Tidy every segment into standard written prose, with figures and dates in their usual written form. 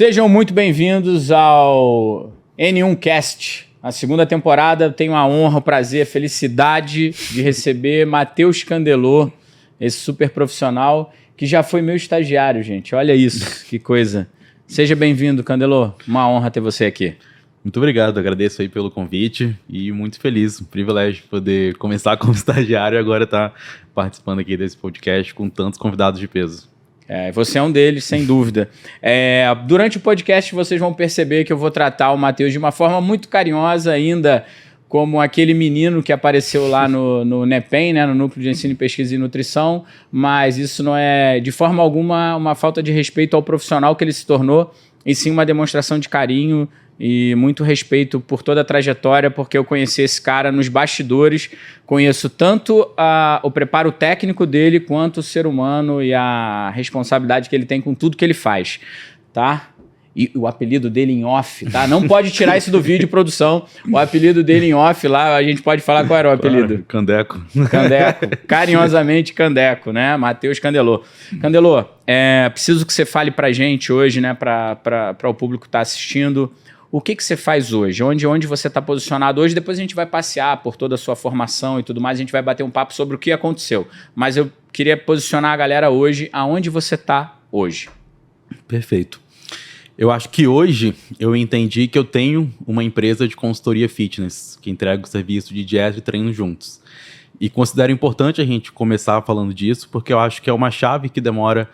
Sejam muito bem-vindos ao N1Cast. A segunda temporada, tenho a honra, o prazer, a felicidade de receber Matheus Candelô, esse super profissional que já foi meu estagiário, gente. Olha isso, que coisa. Seja bem-vindo, Candelô. Uma honra ter você aqui. Muito obrigado, agradeço aí pelo convite e muito feliz, um privilégio poder começar como estagiário e agora estar participando aqui desse podcast com tantos convidados de peso. Você é um deles, sem dúvida. Durante o podcast vocês vão perceber que eu vou tratar o Matheus de uma forma muito carinhosa ainda, como aquele menino que apareceu lá no NEPEM, né, no Núcleo de Ensino, Pesquisa e Nutrição, mas isso não é de forma alguma uma falta de respeito ao profissional que ele se tornou, e sim uma demonstração de carinho e muito respeito por toda a trajetória, porque eu conheci esse cara nos bastidores, conheço tanto o preparo técnico dele, quanto o ser humano e a responsabilidade que ele tem com tudo que ele faz, tá? E o apelido dele em off, tá? Não pode tirar isso do vídeo, produção. O apelido dele em off lá, a gente pode falar qual era o apelido? Candeco. Candeco. Carinhosamente Candeco, né? Matheus Candelô. Candelô, preciso que você fale pra gente hoje, né? Para o público que está assistindo. O que você faz hoje? Onde você está posicionado hoje? Depois a gente vai passear por toda a sua formação e tudo mais. A gente vai bater um papo sobre o que aconteceu. Mas eu queria posicionar a galera hoje. Aonde você está hoje? Perfeito. Eu acho que hoje eu entendi que eu tenho uma empresa de consultoria fitness que entrega o serviço de dieta e treino juntos. E considero importante a gente começar falando disso, porque eu acho que é uma chave que demora,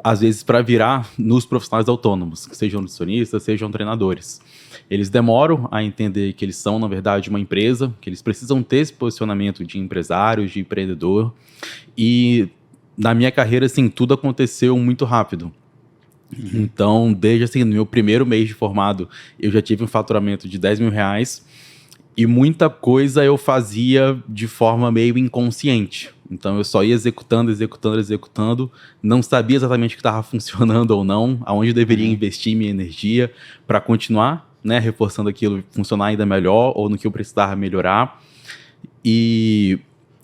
às vezes, para virar nos profissionais autônomos, que sejam nutricionistas, sejam treinadores. Eles demoram a entender que eles são, na verdade, uma empresa, que eles precisam ter esse posicionamento de empresários, de empreendedor. E na minha carreira, assim, tudo aconteceu muito rápido. Então, desde assim, no meu primeiro mês de formado, eu já tive um faturamento de R$10 mil e muita coisa eu fazia de forma meio inconsciente. Então, eu só ia executando, não sabia exatamente o que estava funcionando ou não, aonde eu deveria investir minha energia para continuar, né, reforçando aquilo funcionar ainda melhor ou no que eu precisava melhorar. E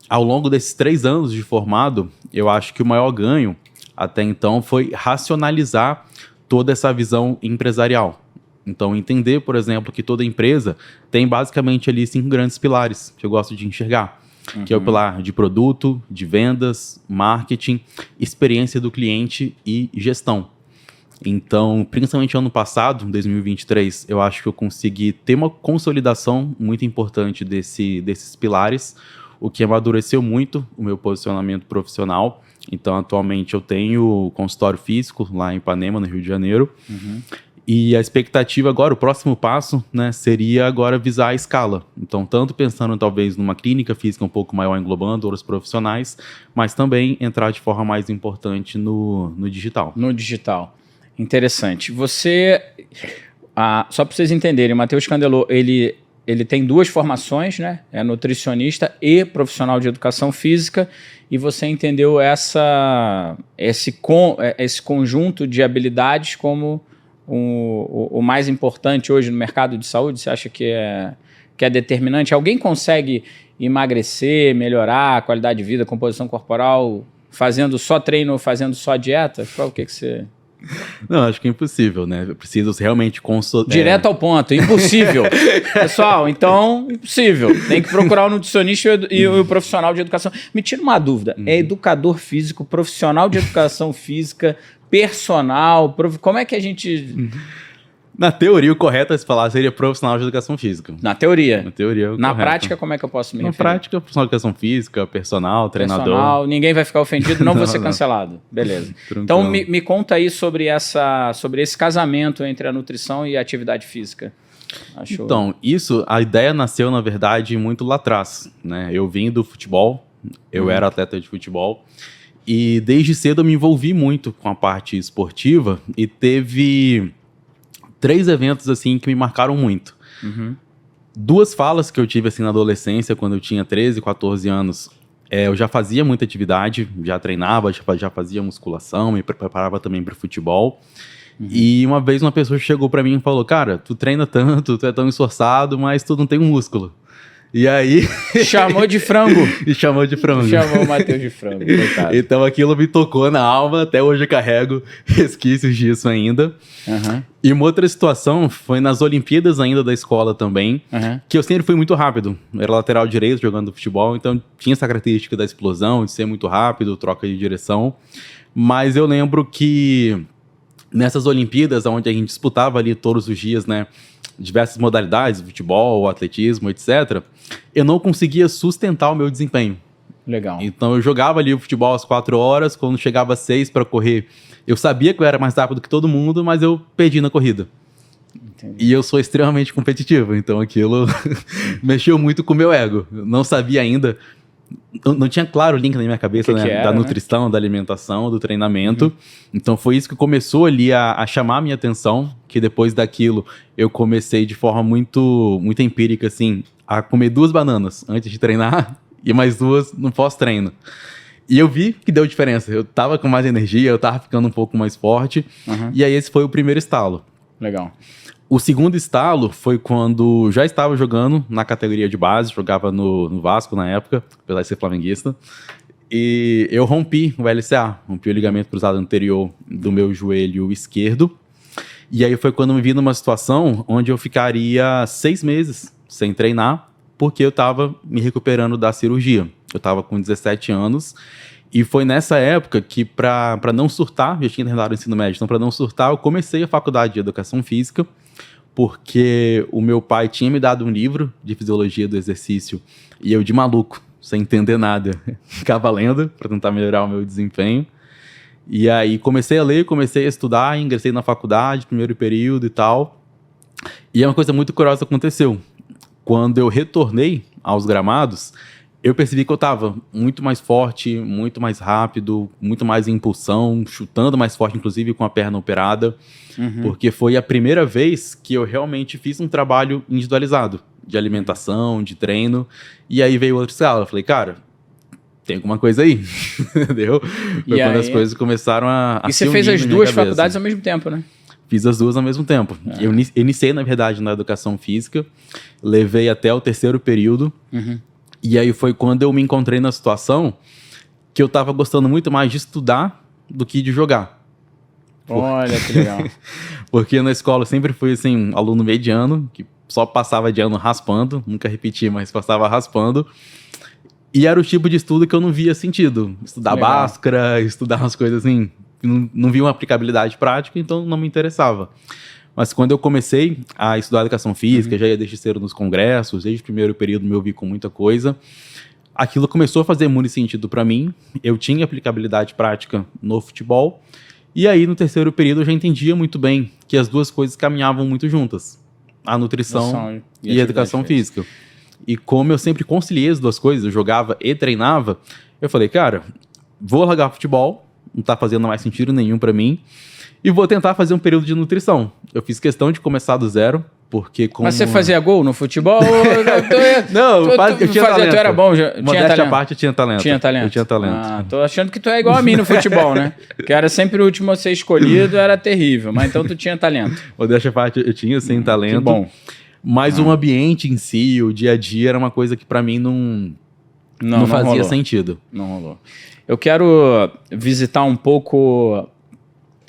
ao longo desses 3 anos de formado, eu acho que o maior ganho até então foi racionalizar toda essa visão empresarial. Então, entender, por exemplo, que toda empresa tem basicamente ali 5 grandes pilares que eu gosto de enxergar. Que é o pilar de produto, de vendas, marketing, experiência do cliente e gestão. Então, principalmente ano passado, 2023, eu acho que eu consegui ter uma consolidação muito importante desses pilares, o que amadureceu muito o meu posicionamento profissional. Então, atualmente, eu tenho consultório físico lá em Ipanema, no Rio de Janeiro. E a expectativa agora, o próximo passo, né, seria agora visar a escala. Então, tanto pensando talvez numa clínica física um pouco maior, englobando outros profissionais, mas também entrar de forma mais importante no digital. No digital. Interessante. Você, só para vocês entenderem, o Matheus Candelô, ele tem 2 formações, né? É nutricionista e profissional de educação física, e você entendeu esse conjunto de habilidades como o mais importante hoje no mercado de saúde. Você acha que é determinante? Alguém consegue emagrecer, melhorar a qualidade de vida, composição corporal, fazendo só treino, fazendo só dieta? Qual o que você... Não, acho que é impossível, né? Eu preciso realmente Direto ao ponto, impossível. Pessoal, então, impossível. Tem que procurar o nutricionista e o profissional de educação. Me tira uma dúvida, é educador físico, profissional de educação física, personal, como é que a gente... Na teoria, o correto a se falar seria profissional de educação física. Na teoria. Na teoria, Na prática, como é que eu posso me referir? Na prática, profissional de educação física, personal, treinador. Ninguém vai ficar ofendido, não vou ser cancelado. Beleza. Então, me conta aí sobre esse casamento entre a nutrição e a atividade física. Então, a ideia nasceu, na verdade, muito lá atrás, né? Eu vim do futebol, eu era atleta de futebol, e desde cedo eu me envolvi muito com a parte esportiva e teve 3 eventos assim que me marcaram muito. 2 falas que eu tive assim na adolescência, quando eu tinha 13, 14 anos. Eu já fazia muita atividade, já treinava, já fazia musculação, me preparava também para o futebol. E uma vez uma pessoa chegou para mim e falou: cara, tu treina tanto, tu é tão esforçado, mas tu não tem um músculo. E aí... Chamou de frango. E chamou de frango. Chamou o Matheus de frango, coitado. Então aquilo me tocou na alma, até hoje eu carrego resquícios disso ainda. Uhum. E uma outra situação foi nas Olimpíadas ainda da escola também, que eu sempre fui muito rápido. Era lateral direito jogando futebol, então tinha essa característica da explosão, de ser muito rápido, troca de direção. Mas eu lembro que nessas Olimpíadas, onde a gente disputava ali todos os dias, né, diversas modalidades, futebol, atletismo, etc., eu não conseguia sustentar o meu desempenho. Legal. Então eu jogava ali o futebol às 4 horas, quando chegava às 6 para correr, eu sabia que eu era mais rápido que todo mundo, mas eu perdi na corrida. Entendi. E eu sou extremamente competitivo, então aquilo mexeu muito com o meu ego. Eu não sabia ainda, não tinha claro o link na minha cabeça, né, era, da nutrição, né? Da alimentação, do treinamento. Uhum. Então foi isso que começou ali a chamar a minha atenção, que depois daquilo eu comecei de forma muito empírica, assim, a comer 2 bananas antes de treinar e mais 2 no pós-treino. E eu vi que deu diferença. Eu tava com mais energia, eu tava ficando um pouco mais forte. E aí esse foi o primeiro estalo. Legal. O segundo estalo foi quando já estava jogando na categoria de base, jogava no Vasco na época, apesar de ser flamenguista. E eu rompi o LCA, rompi o ligamento cruzado anterior do meu joelho esquerdo. E aí foi quando eu me vi numa situação onde eu ficaria 6 meses sem treinar, porque eu estava me recuperando da cirurgia. Eu estava com 17 anos e foi nessa época que, para não surtar, eu tinha terminado o ensino médio, então para não surtar, eu comecei a faculdade de Educação Física, porque o meu pai tinha me dado um livro de Fisiologia do Exercício e eu, de maluco, sem entender nada, ficava lendo para tentar melhorar o meu desempenho. E aí comecei a ler, comecei a estudar, ingressei na faculdade, primeiro período e tal. E uma coisa muito curiosa aconteceu. Quando eu retornei aos gramados, eu percebi que eu estava muito mais forte, muito mais rápido, muito mais em impulsão, chutando mais forte, inclusive com a perna operada, porque foi a primeira vez que eu realmente fiz um trabalho individualizado, de alimentação, de treino, e aí veio outra escala. Eu falei, cara, tem alguma coisa aí, entendeu? Foi quando as coisas começaram a E você fez as 2 faculdades ao mesmo tempo, né? Fiz as 2 ao mesmo tempo. Eu iniciei, na verdade, na Educação Física, levei até o 3º período, e aí foi quando eu me encontrei na situação que eu estava gostando muito mais de estudar do que de jogar. Olha, que legal. Porque na escola eu sempre fui, assim, aluno mediano, que só passava de ano raspando, nunca repeti, mas passava raspando. E era o tipo de estudo que eu não via sentido. Estudar Bhaskara, estudar umas coisas assim, não via uma aplicabilidade prática, então não me interessava. Mas quando eu comecei a estudar Educação Física, já ia desde cedo nos congressos, desde o primeiro período me ouvi com muita coisa, aquilo começou a fazer muito sentido para mim. Eu tinha aplicabilidade prática no futebol, e aí no 3º período eu já entendia muito bem que as 2 coisas caminhavam muito juntas. A nutrição e a Educação Física. E como eu sempre conciliei as 2 coisas, eu jogava e treinava, eu falei, cara, vou largar futebol, não tá fazendo mais sentido nenhum para mim, e vou tentar fazer um período de nutrição. Eu fiz questão de começar do zero, porque como... Mas você fazia gol no futebol? Não, eu tinha talento. Tu era bom, tinha modéstia à parte, eu tinha talento. Tinha talento? Eu tinha talento. Ah, tô achando que tu é igual a mim no futebol, né? Que era sempre o último a ser escolhido, era terrível. Mas então tu tinha talento. Modéstia à parte, eu tinha, sim, talento. Que bom. Mas o ambiente em si, o dia a dia, era uma coisa que pra mim não fazia sentido. Não rolou. Eu quero visitar um pouco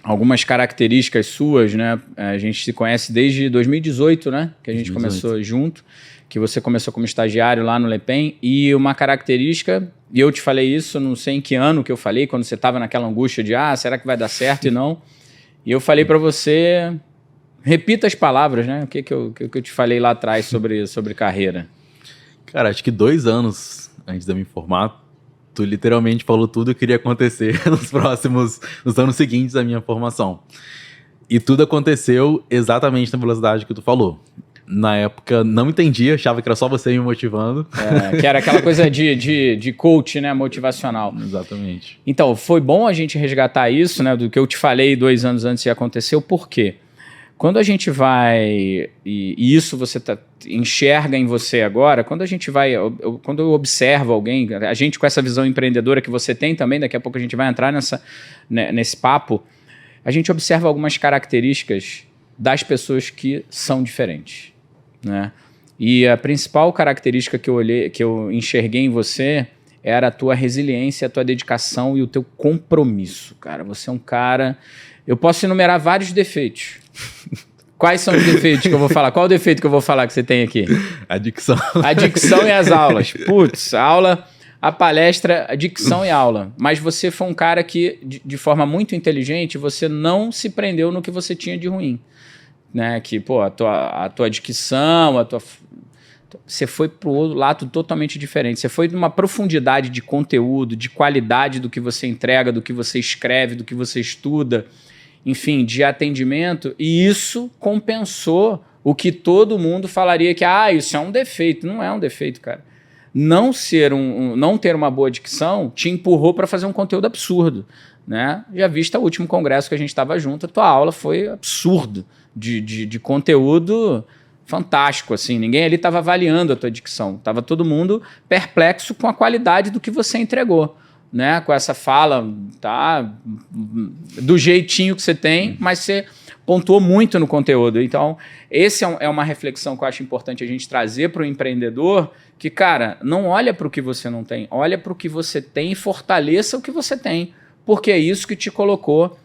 algumas características suas, né? A gente se conhece desde 2018, né? Que a gente começou junto, que você começou como estagiário lá no Le Pen, e uma característica, e eu te falei isso, não sei em que ano que eu falei, quando você estava naquela angústia de, será que vai dar certo e não? E eu falei para você, repita as palavras, né? O que eu te falei lá atrás sobre carreira? Cara, acho que 2 anos antes de eu me formar, tu literalmente falou tudo o que iria acontecer nos anos seguintes da minha formação. E tudo aconteceu exatamente na velocidade que tu falou. Na época, não entendia, achava que era só você me motivando. Que era aquela coisa de coach, né, motivacional. Exatamente. Então, foi bom a gente resgatar isso, né, do que eu te falei 2 anos antes e aconteceu, por quê? Quando a gente vai, e isso você enxerga em você agora, quando a gente vai, quando eu observo alguém, a gente com essa visão empreendedora que você tem também, daqui a pouco a gente vai entrar nesse papo, a gente observa algumas características das pessoas que são diferentes, né? E a principal característica que eu enxerguei em você era a tua resiliência, a tua dedicação e o teu compromisso, cara. Você é um cara... Eu posso enumerar vários defeitos. Quais são os defeitos que eu vou falar? Qual o defeito que eu vou falar que você tem aqui? A dicção. A dicção e as aulas. Putz, a aula, a palestra, a dicção e a aula. Mas você foi um cara que, de forma muito inteligente, você não se prendeu no que você tinha de ruim. Né? Que, pô, a tua dicção, você foi para o outro lado totalmente diferente. Você foi de uma profundidade de conteúdo, de qualidade do que você entrega, do que você escreve, do que você estuda, enfim, de atendimento, e isso compensou o que todo mundo falaria que isso é um defeito. Não é um defeito, cara. Não ter uma boa dicção te empurrou para fazer um conteúdo absurdo, né? Já viste o último congresso que a gente estava junto, a tua aula foi absurdo de conteúdo fantástico, assim. Ninguém ali estava avaliando a tua dicção, estava todo mundo perplexo com a qualidade do que você entregou, né? Com essa fala, tá? Do jeitinho que você tem, mas você pontuou muito no conteúdo. Então, esse é uma reflexão que eu acho importante a gente trazer para o empreendedor, que, cara, não olha para o que você não tem, olha para o que você tem e fortaleça o que você tem, porque é isso que te colocou.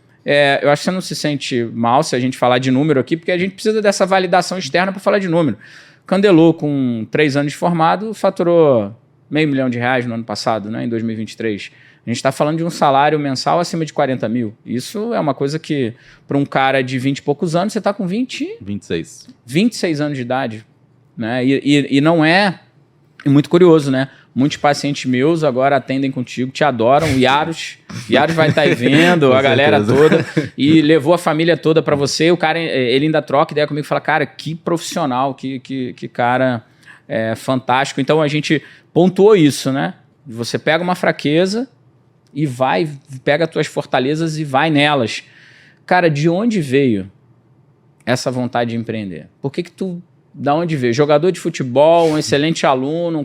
Eu acho que você não se sente mal se a gente falar de número aqui, porque a gente precisa dessa validação externa para falar de número. Candelô, com 3 anos de formado, faturou R$500 mil no ano passado, né, em 2023. A gente está falando de um salário mensal acima de 40 mil. Isso é uma coisa que, para um cara de 20 e poucos anos, você está com 26 anos de idade. Né? E não é... É muito curioso, né? Muitos pacientes meus agora atendem contigo, te adoram. O Yaros vai estar aí vendo, a galera toda. E levou a família toda para você. O cara, ele ainda troca ideia comigo e fala, cara, que profissional, que cara fantástico. Então a gente pontuou isso, né? Você pega uma fraqueza e pega as tuas fortalezas e vai nelas. Cara, de onde veio essa vontade de empreender? Por que tu... Da onde veio? Jogador de futebol, um excelente aluno,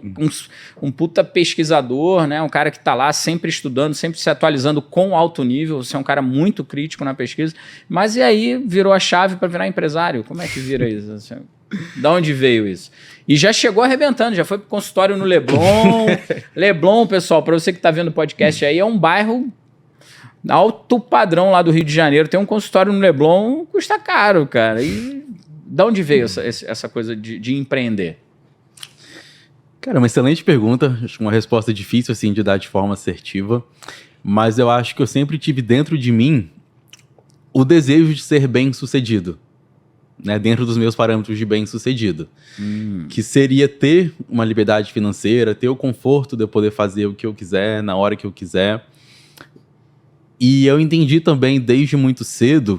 um puta pesquisador, né? Um cara que está lá sempre estudando, sempre se atualizando com alto nível. Você é um cara muito crítico na pesquisa. Mas e aí virou a chave para virar empresário? Como é que vira isso? Assim, da onde veio isso? E já chegou arrebentando, já foi pro consultório no Leblon. Leblon, pessoal, para você que está vendo o podcast aí, é um bairro alto padrão lá do Rio de Janeiro. Tem um consultório no Leblon, custa caro, cara. E... Da onde veio essa coisa de empreender? Cara, uma excelente pergunta. Acho uma resposta difícil assim, de dar de forma assertiva. Mas eu acho que eu sempre tive dentro de mim o desejo de ser bem-sucedido. Né? Dentro dos meus parâmetros de bem-sucedido. Que seria ter uma liberdade financeira, ter o conforto de eu poder fazer o que eu quiser, na hora que eu quiser. E eu entendi também, desde muito cedo,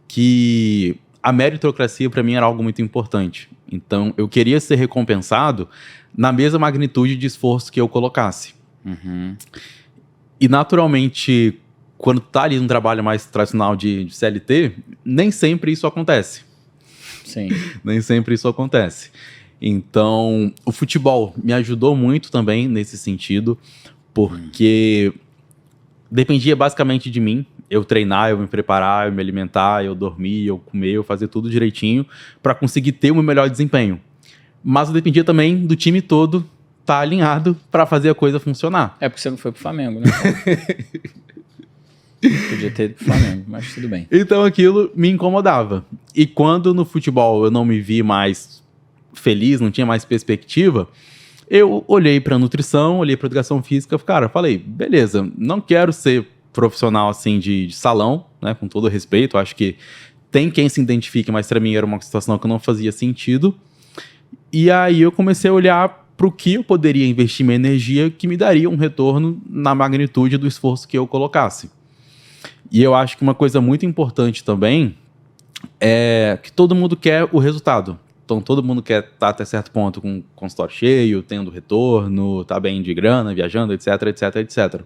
que... a meritocracia, para mim, era algo muito importante. Então, eu queria ser recompensado na mesma magnitude de esforço que eu colocasse. Uhum. E, naturalmente, quando tá ali num trabalho mais tradicional de CLT, nem sempre isso acontece. Sim. Nem sempre isso acontece. Então, o futebol me ajudou muito também nesse sentido, porque dependia basicamente de mim. Eu treinar, eu me preparar, eu me alimentar, eu dormir, eu comer, eu fazer tudo direitinho para conseguir ter o meu melhor desempenho. Mas eu dependia também do time todo estar alinhado para fazer a coisa funcionar. É porque você não foi pro Flamengo, né? Podia ter ido pro Flamengo, mas tudo bem. Então aquilo me incomodava. E quando no futebol eu não me vi mais feliz, não tinha mais perspectiva, eu olhei para nutrição, olhei para educação física, cara, falei, beleza, não quero ser profissional assim de salão, né, com todo respeito, acho que tem quem se identifique, mas para mim era uma situação que não fazia sentido. E aí eu comecei a olhar para o que eu poderia investir minha energia que me daria um retorno na magnitude do esforço que eu colocasse. E eu acho que uma coisa muito importante também é que todo mundo quer o resultado. Então todo mundo quer estar até certo ponto com o consultório cheio, tendo retorno, tá bem de grana, viajando, etc, etc, etc.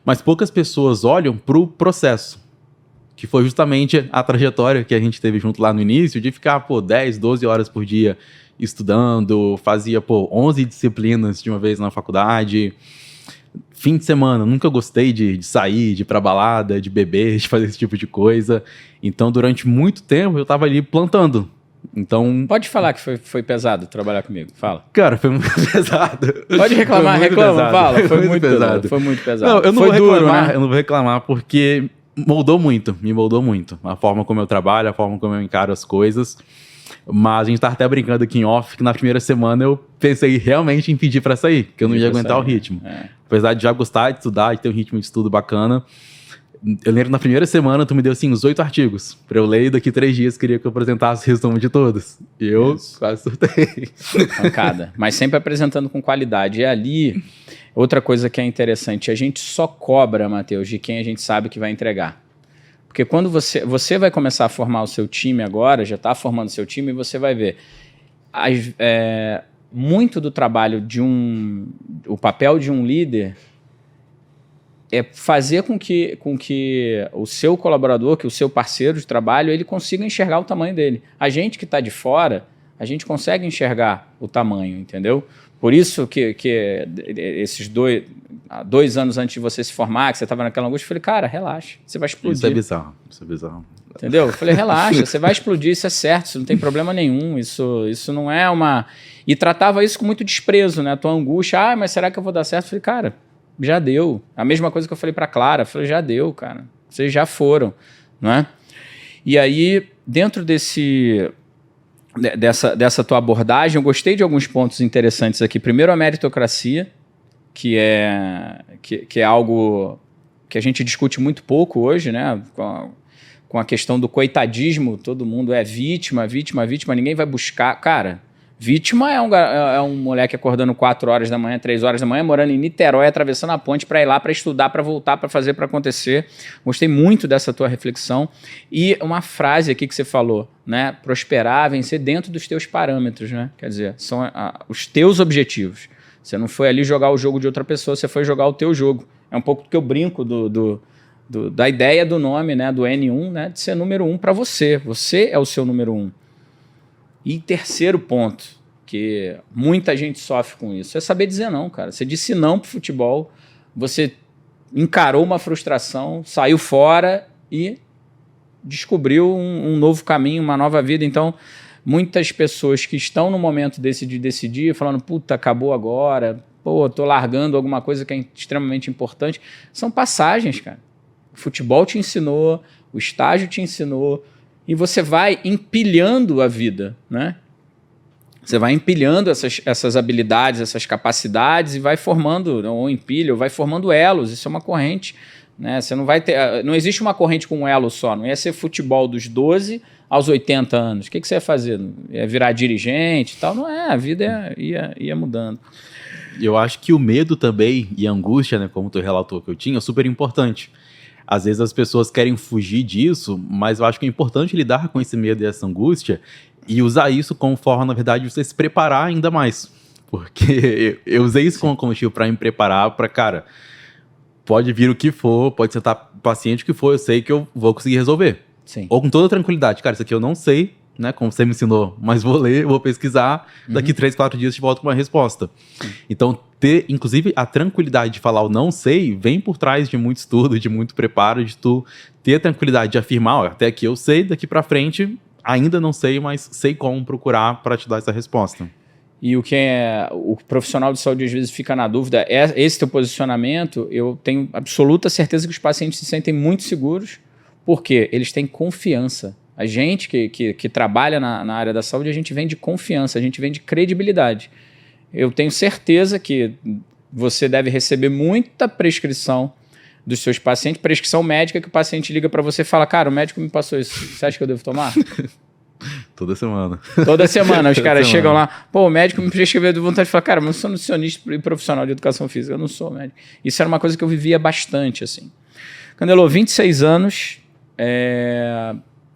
Mas poucas pessoas olham para o processo, que foi justamente a trajetória que a gente teve junto lá no início, de ficar, 10, 12 horas por dia estudando, fazia, 11 disciplinas de uma vez na faculdade. Fim de semana, nunca gostei de sair, de ir pra balada, de beber, de fazer esse tipo de coisa. Então, durante muito tempo, eu estava ali plantando, Então... Pode falar que foi pesado trabalhar comigo, fala. Cara, foi muito pesado. Pode reclamar, reclama, pesado. fala. Foi muito pesado. Foi muito pesado. Não, eu não foi vou reclamar, duro, né? Eu não vou reclamar porque me moldou muito. A forma como eu trabalho, a forma como eu encaro as coisas. Mas a gente tá até brincando aqui em off que na primeira semana eu pensei realmente em pedir pra sair, que eu não ia aguentar o ritmo. Apesar de já gostar de estudar, de ter um ritmo de estudo bacana. Eu lembro na primeira semana tu me deu assim uns 8 artigos pra eu ler e daqui 3 dias queria que eu apresentasse o resumo de todos. E eu quase surtei. Pancada. Mas sempre apresentando com qualidade. E ali, outra coisa que é interessante, a gente só cobra, Matheus, de quem a gente sabe que vai entregar. Porque quando você vai começar a formar o seu time agora, já está formando o seu time, e você vai ver muito do trabalho o papel de um líder é fazer com que o seu colaborador, que o seu parceiro de trabalho, ele consiga enxergar o tamanho dele. A gente que está de fora, a gente consegue enxergar o tamanho, entendeu? Por isso que esses 2 anos antes de você se formar, que você estava naquela angústia, eu falei, cara, relaxa, você vai explodir. Isso é bizarro. Entendeu? Eu falei, relaxa, você vai explodir, isso é certo, isso não tem problema nenhum, isso não é uma... E tratava isso com muito desprezo, né? A tua angústia, mas será que eu vou dar certo? Eu falei, cara, já deu. A mesma coisa que eu falei para Clara, eu falei, já deu, cara, vocês já foram, não é? E aí, dentro dessa tua abordagem, eu gostei de alguns pontos interessantes aqui. Primeiro, a meritocracia, que é algo que a gente discute muito pouco hoje, né? Com a questão do coitadismo, todo mundo é vítima, ninguém vai buscar. Cara, vítima é um moleque acordando 4 horas da manhã, 3 horas da manhã, morando em Niterói, atravessando a ponte para ir lá, para estudar, para voltar, para fazer, para acontecer. Gostei muito dessa tua reflexão. E uma frase aqui que você falou, né? Prosperar, vencer dentro dos teus parâmetros, né? Quer dizer, são os teus objetivos. Você não foi ali jogar o jogo de outra pessoa, você foi jogar o teu jogo. É um pouco do que eu brinco da ideia do nome, né, do N1, né, de ser número 1 para você. Você é o seu número 1. E terceiro ponto, que muita gente sofre com isso, é saber dizer não, cara. Você disse não pro futebol, você encarou uma frustração, saiu fora e descobriu um novo caminho, uma nova vida. Então, muitas pessoas que estão no momento de decidir, falando, puta, acabou agora, pô, tô largando alguma coisa que é extremamente importante, são passagens, cara. O futebol te ensinou, o estágio te ensinou, e você vai empilhando a vida, né? Você vai empilhando essas habilidades, essas capacidades e vai formando, ou empilha, ou vai formando elos. Isso é uma corrente, né? Você não vai ter, não existe uma corrente com um elo só. Não ia ser futebol dos 12 aos 80 anos. O que você ia fazer? Ia virar dirigente e tal? Não é, a vida ia mudando. Eu acho que o medo também e a angústia, né, como tu relatou que eu tinha, é super importante. Às vezes as pessoas querem fugir disso, mas eu acho que é importante lidar com esse medo e essa angústia e usar isso como forma, na verdade, de você se preparar ainda mais. Porque eu usei isso como combustível para me preparar para, cara, pode vir o que for, pode ser paciente o que for, eu sei que eu vou conseguir resolver. Sim. Ou com toda tranquilidade, cara, isso aqui eu não sei, né, como você me ensinou, mas vou ler, vou pesquisar, daqui 3, 4 dias eu te volto com uma resposta. Então, ter, inclusive, a tranquilidade de falar o não sei, vem por trás de muito estudo, de muito preparo, de tu ter a tranquilidade de afirmar, ó, até aqui eu sei, daqui pra frente ainda não sei, mas sei como procurar para te dar essa resposta. E o profissional de saúde às vezes fica na dúvida, esse teu posicionamento, eu tenho absoluta certeza que os pacientes se sentem muito seguros, porque eles têm confiança. A gente que trabalha na área da saúde, a gente vem de confiança, a gente vem de credibilidade. Eu tenho certeza que você deve receber muita prescrição dos seus pacientes, prescrição médica que o paciente liga para você e fala, cara, o médico me passou isso, você acha que eu devo tomar? Toda semana. Toda semana os caras chegam lá, pô, o médico me prescreveu de vontade de falar, cara, mas eu sou nutricionista e profissional de educação física, eu não sou médico. Isso era uma coisa que eu vivia bastante, assim. Candelô, 26 anos,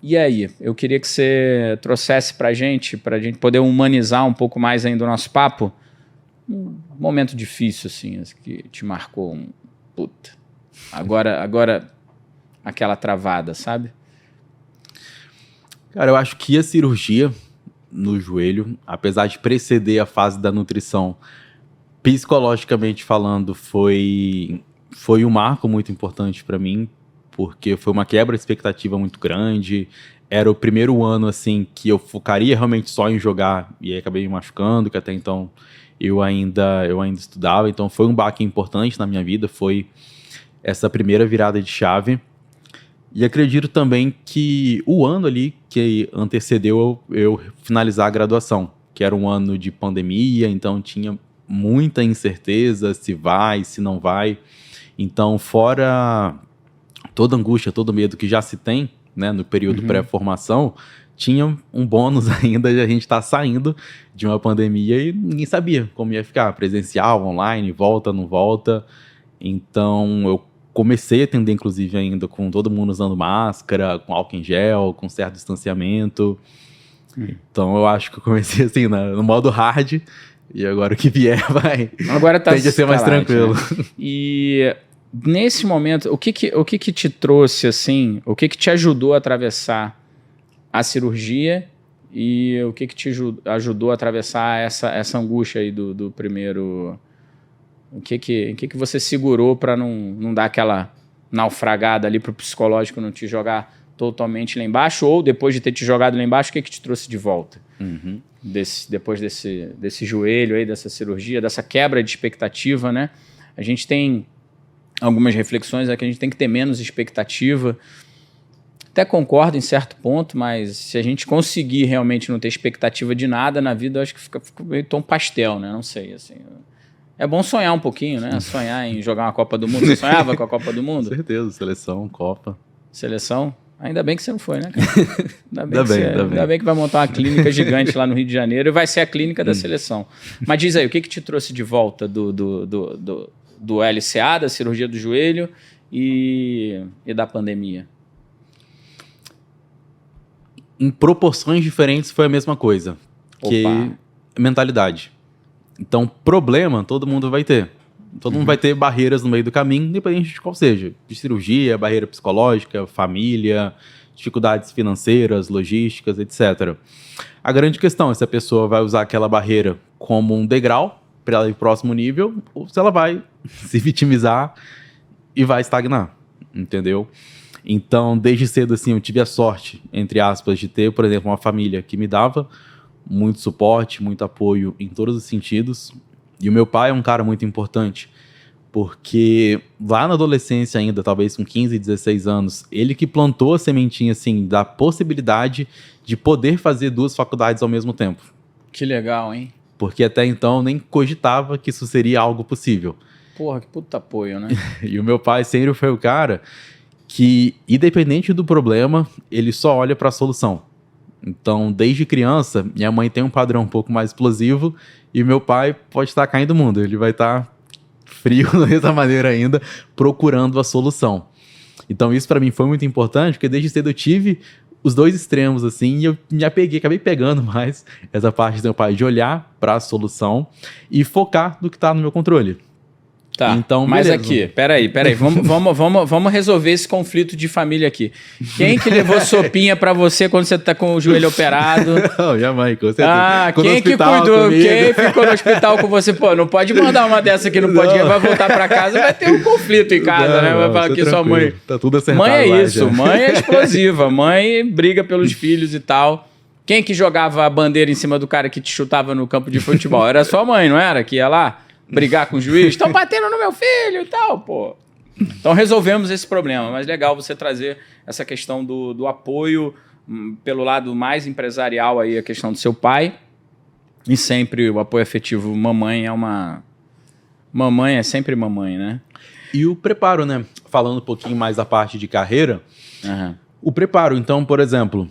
e aí? Eu queria que você trouxesse pra gente poder humanizar um pouco mais ainda o nosso papo, um momento difícil, assim, que te marcou puta. Agora aquela travada, sabe? Cara, eu acho que a cirurgia no joelho, apesar de preceder a fase da nutrição, psicologicamente falando, foi um marco muito importante para mim, porque foi uma quebra de expectativa muito grande, era o primeiro ano, assim, que eu focaria realmente só em jogar, e aí acabei me machucando, que até então eu ainda estudava, então foi um baque importante na minha vida, foi essa primeira virada de chave. E acredito também que o ano ali que antecedeu eu finalizar a graduação, que era um ano de pandemia, então tinha muita incerteza se vai, se não vai. Então, fora toda angústia, todo medo que já se tem, né, no período pré-formação, tinha um bônus ainda de a gente estar saindo de uma pandemia e ninguém sabia como ia ficar, presencial, online, volta, não volta. Então, eu comecei a atender, inclusive, ainda com todo mundo usando máscara, com álcool em gel, com certo distanciamento. Então, eu acho que eu comecei assim, no modo hard, e agora o que vier agora tende a ser mais tranquilo. Né? E nesse momento, o que te trouxe, assim, o que te ajudou a atravessar a cirurgia e o que te ajudou a atravessar essa angústia aí do primeiro... O que você segurou para não dar aquela naufragada ali pro psicológico não te jogar totalmente lá embaixo? Ou depois de ter te jogado lá embaixo, o que te trouxe de volta? Depois desse joelho aí, dessa cirurgia, dessa quebra de expectativa, né? A gente tem algumas reflexões que a gente tem que ter menos expectativa. Até concordo em certo ponto, mas se a gente conseguir realmente não ter expectativa de nada na vida, eu acho que fica meio tom pastel, né? Não sei, assim... É bom sonhar um pouquinho, né? Sonhar em jogar uma Copa do Mundo. Você sonhava com a Copa do Mundo? Com certeza, seleção, Copa. Seleção? Ainda bem que você não foi, né, cara? Ainda bem que vai montar uma clínica gigante lá no Rio de Janeiro e vai ser a clínica da seleção. Mas diz aí, o que te trouxe de volta do LCA, da cirurgia do joelho e da pandemia? Em proporções diferentes foi a mesma coisa. Que mentalidade. Então, problema todo mundo vai ter. Todo mundo vai ter barreiras no meio do caminho, independente de qual seja. De cirurgia, barreira psicológica, família, dificuldades financeiras, logísticas, etc. A grande questão é se a pessoa vai usar aquela barreira como um degrau para ela ir pro próximo nível, ou se ela vai se vitimizar e vai estagnar, entendeu? Então, desde cedo, assim, eu tive a sorte, entre aspas, de ter, por exemplo, uma família que me dava muito suporte, muito apoio em todos os sentidos. E o meu pai é um cara muito importante, porque lá na adolescência ainda, talvez com 15, 16 anos, ele que plantou a sementinha, assim, da possibilidade de poder fazer 2 faculdades ao mesmo tempo. Que legal, hein? Porque até então nem cogitava que isso seria algo possível. Porra, que puta apoio, né? E o meu pai sempre foi o cara que, independente do problema, ele só olha para a solução. Então, desde criança, minha mãe tem um padrão um pouco mais explosivo e meu pai pode estar caindo do mundo. Ele vai estar frio da mesma maneira ainda, procurando a solução. Então, isso para mim foi muito importante, porque desde cedo eu tive os dois extremos, assim, e eu me apeguei, acabei pegando mais essa parte do meu pai, de olhar para a solução e focar no que está no meu controle. Tá, então, mas beleza. Aqui, peraí, vamos resolver esse conflito de família aqui. Quem que levou sopinha pra você quando você tá com o joelho operado? Não, minha mãe, com certeza. Ah, quem que cuidou? Comigo. Quem ficou no hospital com você? Pô, não pode mandar uma dessa aqui no podcast, vai voltar pra casa, vai ter um conflito em casa, né? Vai falar que sua mãe... Tá tudo acertado. Mãe é isso, mãe é explosiva, mãe briga pelos filhos e tal. Quem que jogava a bandeira em cima do cara que te chutava no campo de futebol? Era sua mãe, não era? Que ia lá brigar com o juiz, estão batendo no meu filho e tal, pô. Então resolvemos esse problema, mas legal você trazer essa questão do apoio pelo lado mais empresarial aí, a questão do seu pai, e sempre o apoio afetivo. Mamãe é sempre mamãe, né? E o preparo, né? Falando um pouquinho mais da parte de carreira, o preparo, então, por exemplo...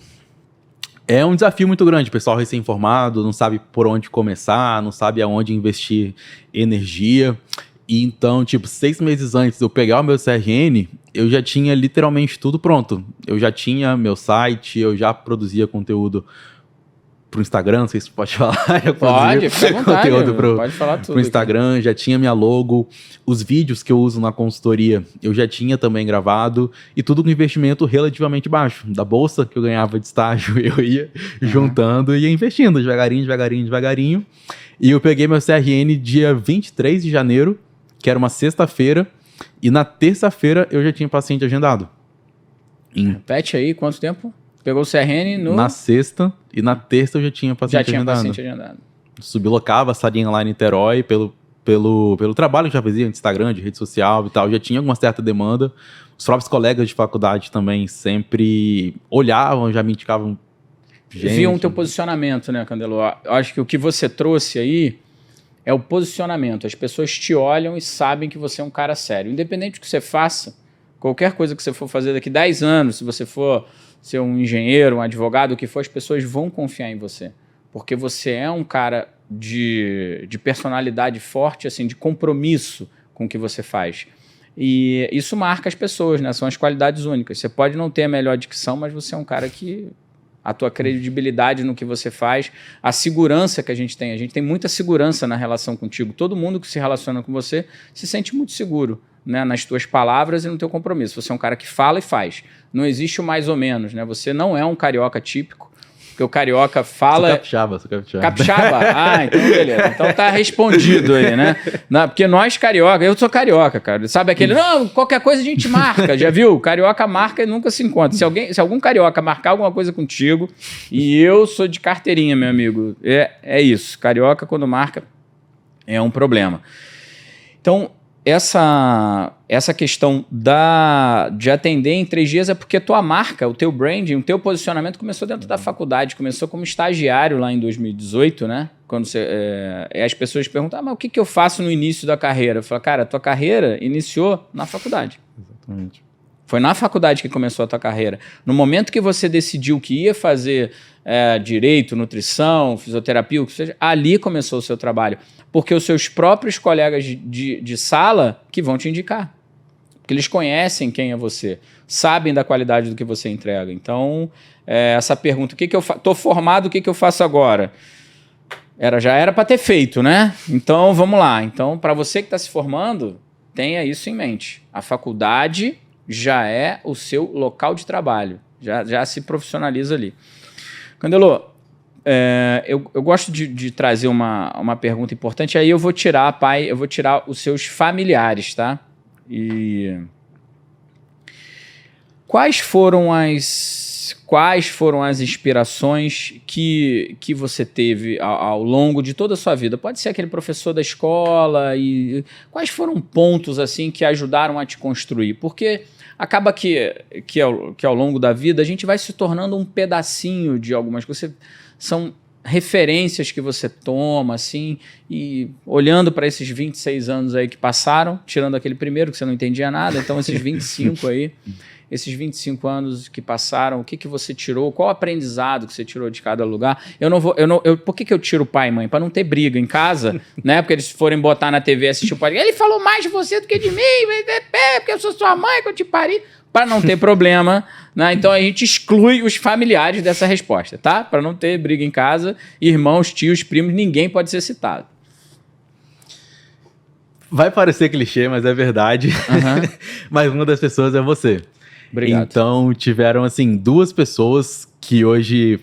É um desafio muito grande, o pessoal recém-formado, não sabe por onde começar, não sabe aonde investir energia. E então, 6 meses antes de eu pegar o meu CRN, eu já tinha literalmente tudo pronto. Eu já tinha meu site, eu já produzia conteúdo pro Instagram, não sei se pode falar. Pode, fica à vontade, conteúdo pode falar tudo. Pro Instagram, aqui. Já tinha minha logo, os vídeos que eu uso na consultoria, eu já tinha também gravado, e tudo com investimento relativamente baixo. Da bolsa que eu ganhava de estágio, eu ia juntando e ia investindo devagarinho. E eu peguei meu CRN dia 23 de janeiro, que era uma sexta-feira, e na terça-feira eu já tinha paciente agendado. Repete aí, quanto tempo? Pegou o CRN na sexta, e na terça eu já tinha paciente agendado. Sublocava, salinha lá em Niterói, pelo trabalho que já fazia no Instagram, de rede social e tal, já tinha uma certa demanda. Os próprios colegas de faculdade também sempre olhavam, já me indicavam gente. Viam o teu posicionamento, né, Candelo? Eu acho que o que você trouxe aí é o posicionamento. As pessoas te olham e sabem que você é um cara sério. Independente do que você faça, qualquer coisa que você for fazer daqui 10 anos, se você for ser um engenheiro, um advogado, o que for, as pessoas vão confiar em você. Porque você é um cara de personalidade forte, assim, de compromisso com o que você faz. E isso marca as pessoas, né? São as qualidades únicas. Você pode não ter a melhor dicção, mas você é um cara que... A tua credibilidade no que você faz, a segurança que a gente tem muita segurança na relação contigo. Todo mundo que se relaciona com você se sente muito seguro, né, nas tuas palavras e no teu compromisso. Você é um cara que fala e faz. Não existe o mais ou menos, né? Você não é um carioca típico, porque o carioca fala... Sou capixaba. Capixaba? Ah, então beleza. Então tá respondido aí, né? Não, porque nós carioca, eu sou carioca, cara. Sabe aquele, não, qualquer coisa a gente marca, já viu? Carioca marca e nunca se encontra. Se algum carioca marcar alguma coisa contigo, e eu sou de carteirinha, meu amigo, é isso. Carioca, quando marca, é um problema. Então... Essa questão de atender em 3 dias é porque tua marca, o teu branding, o teu posicionamento começou dentro da faculdade, começou como estagiário lá em 2018, né? Quando as pessoas perguntam, mas o que eu faço no início da carreira? Eu falo, cara, a tua carreira iniciou na faculdade. Exatamente. Foi na faculdade que começou a tua carreira. No momento que você decidiu que ia fazer direito, nutrição, fisioterapia, o que seja, ali começou o seu trabalho. Porque os seus próprios colegas de sala que vão te indicar. Porque eles conhecem quem é você, sabem da qualidade do que você entrega. Então, essa pergunta, estou formado, o que eu faço agora? Já era para ter feito, né? Então, vamos lá. Então, para você que está se formando, tenha isso em mente. A faculdade já é o seu local de trabalho. Já se profissionaliza ali. Candelo, eu gosto de trazer uma pergunta importante, aí eu vou tirar os seus familiares, tá? E quais foram as inspirações que você teve ao longo de toda a sua vida? Pode ser aquele professor da escola, e quais foram pontos assim que ajudaram a te construir? Porque acaba que ao longo da vida a gente vai se tornando um pedacinho de algumas coisas. São referências que você toma, assim, e olhando para esses 26 anos aí que passaram, tirando aquele primeiro que você não entendia nada, então esses 25 aí, esses 25 anos que passaram, o que você tirou, qual o aprendizado que você tirou de cada lugar? Por que eu tiro pai e mãe? Para não ter briga em casa, né? Porque eles forem botar na TV, assistir o podcast, ele falou mais de você do que de mim, porque eu sou sua mãe, que eu te pari. Para não ter problema, né? Então a gente exclui os familiares dessa resposta, tá? Para não ter briga em casa, irmãos, tios, primos, ninguém pode ser citado. Vai parecer clichê, mas é verdade. Uhum. Mas uma das pessoas é você. Obrigado. Então tiveram, assim, 2 pessoas que hoje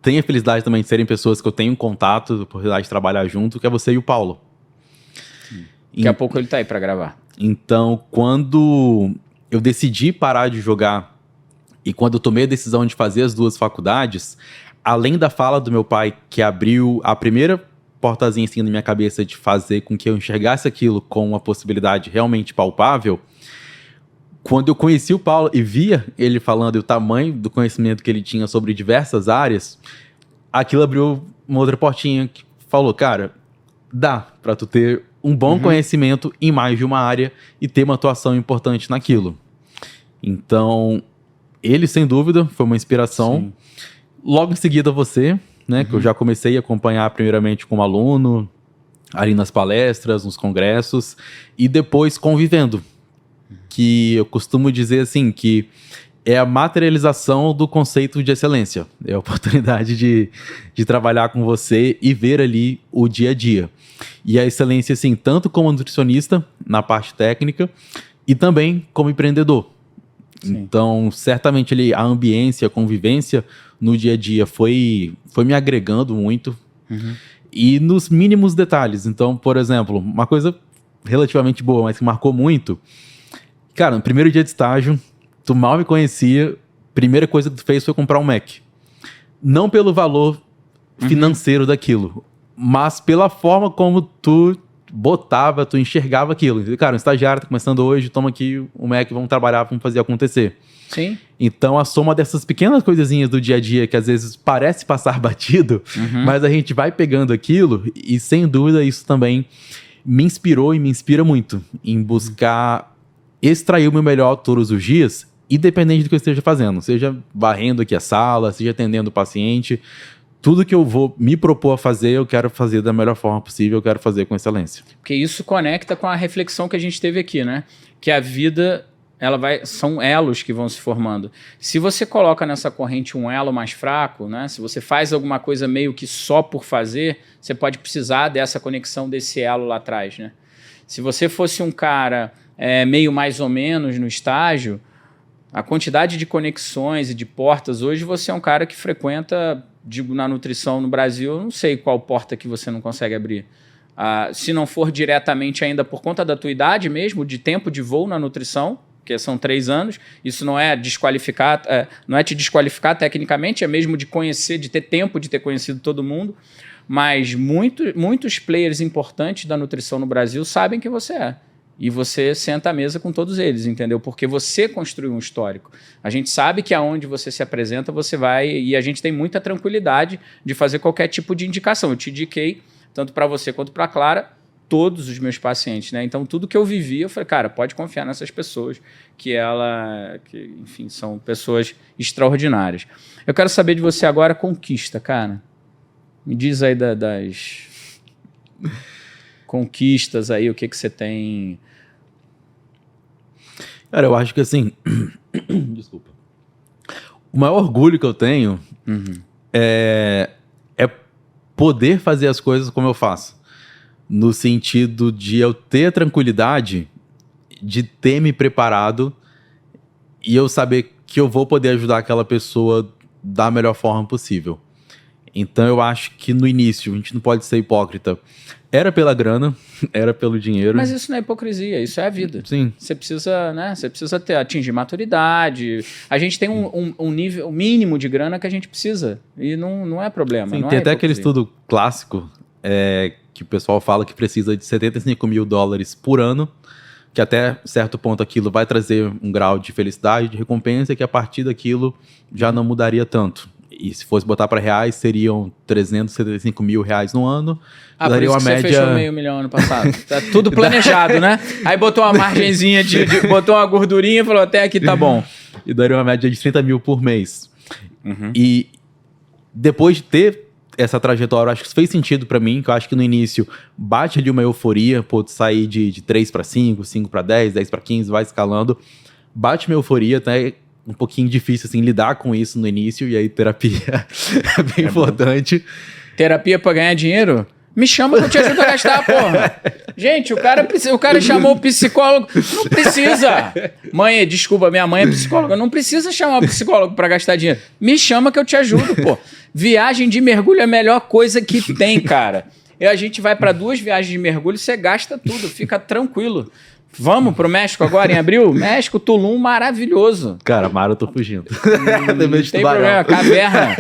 têm a felicidade também de serem pessoas que eu tenho contato, a oportunidade de trabalhar junto, que é você e o Paulo. Daqui a pouco ele tá aí para gravar. Então, quando eu decidi parar de jogar e quando eu tomei a decisão de fazer as 2 faculdades, além da fala do meu pai, que abriu a primeira portazinha assim na minha cabeça de fazer com que eu enxergasse aquilo com uma possibilidade realmente palpável, quando eu conheci o Paulo e via ele falando e o tamanho do conhecimento que ele tinha sobre diversas áreas, aquilo abriu uma outra portinha que falou, cara, dá pra tu ter um bom conhecimento em mais de uma área e ter uma atuação importante naquilo. Então, ele, sem dúvida, foi uma inspiração. Sim. Logo em seguida, você, né, que eu já comecei a acompanhar primeiramente como aluno, ali nas palestras, nos congressos, e depois convivendo. Que eu costumo dizer assim, que é a materialização do conceito de excelência. É a oportunidade de trabalhar com você e ver ali o dia a dia. E a excelência, assim, tanto como nutricionista, na parte técnica, e também como empreendedor. Sim. Então, certamente ali, a ambiência, a convivência no dia a dia foi me agregando muito. E nos mínimos detalhes. Então, por exemplo, uma coisa relativamente boa, mas que marcou muito. Cara, no primeiro dia de estágio, tu mal me conhecia, primeira coisa que tu fez foi comprar um Mac. Não pelo valor financeiro daquilo, mas pela forma como tu enxergava aquilo. Cara, um estagiário tá começando hoje, toma aqui o Mac, vamos trabalhar, vamos fazer acontecer. Sim. Então, a soma dessas pequenas coisinhas do dia a dia, que às vezes parece passar batido, mas a gente vai pegando aquilo, e sem dúvida isso também me inspirou e me inspira muito em buscar extrair o meu melhor todos os dias, independente do que eu esteja fazendo, seja varrendo aqui a sala, seja atendendo o paciente. Tudo que eu vou me propor a fazer, eu quero fazer da melhor forma possível, eu quero fazer com excelência. Porque isso conecta com a reflexão que a gente teve aqui, né? Que a vida, são elos que vão se formando. Se você coloca nessa corrente um elo mais fraco, né? Se você faz alguma coisa meio que só por fazer, você pode precisar dessa conexão desse elo lá atrás, né? Se você fosse um cara meio mais ou menos no estágio, a quantidade de conexões e de portas, hoje você é um cara que frequenta, digo, na nutrição no Brasil, eu não sei qual porta que você não consegue abrir. Se não for diretamente ainda por conta da tua idade mesmo, de tempo de voo na nutrição, que são 3 anos, isso não é desqualificar, não é te desqualificar tecnicamente, é mesmo de conhecer, de ter tempo de ter conhecido todo mundo, mas muitos players importantes da nutrição no Brasil sabem que você é. E você senta à mesa com todos eles, entendeu? Porque você construiu um histórico. A gente sabe que aonde você se apresenta, você vai... E a gente tem muita tranquilidade de fazer qualquer tipo de indicação. Eu te indiquei, tanto para você quanto para a Clara, todos os meus pacientes, né? Então, tudo que eu vivi, eu falei, cara, pode confiar nessas pessoas, enfim, são pessoas extraordinárias. Eu quero saber de você agora, conquista, cara. Me diz aí das conquistas aí, o que você tem... Cara, eu acho que assim... Desculpa. O maior orgulho que eu tenho é poder fazer as coisas como eu faço. No sentido de eu ter a tranquilidade de ter me preparado e eu saber que eu vou poder ajudar aquela pessoa da melhor forma possível. Então eu acho que no início, a gente não pode ser hipócrita. Era pela grana, era pelo dinheiro. Mas isso não é hipocrisia, isso é a vida. Sim. Você precisa, né? Você precisa atingir maturidade. A gente tem um nível mínimo de grana que a gente precisa. E não é problema. Sim, não tem é até aquele estudo clássico que o pessoal fala que precisa de $75 mil por ano, que até certo ponto aquilo vai trazer um grau de felicidade, de recompensa, e que a partir daquilo já não mudaria tanto. E se fosse botar para reais, seriam R$375 mil no ano. Daria uma média... Você fechou $500 mil ano passado. Tá tudo planejado, né? Aí botou uma margenzinha, botou uma gordurinha e falou, até aqui tá bom. E daria uma média de 30 mil por mês. E depois de ter essa trajetória, eu acho que isso fez sentido para mim, que eu acho que no início bate ali uma euforia, sair de 3 para 5, 5 para 10, 10 para 15, vai escalando. Bate uma euforia, até um pouquinho difícil, assim, lidar com isso no início, e aí terapia é bem importante. Terapia pra ganhar dinheiro? Me chama que eu te ajudo a gastar, porra. Gente, o cara chamou o psicólogo. Não precisa. Mãe, desculpa, minha mãe é psicóloga. Não precisa chamar o psicólogo pra gastar dinheiro. Me chama que eu te ajudo, pô. Viagem de mergulho é a melhor coisa que tem, cara. E a gente vai pra 2 viagens de mergulho, você gasta tudo, fica tranquilo. Vamos pro México agora, em abril? México, Tulum, maravilhoso. Cara, mar eu tô fugindo. Não tem problema, caverna.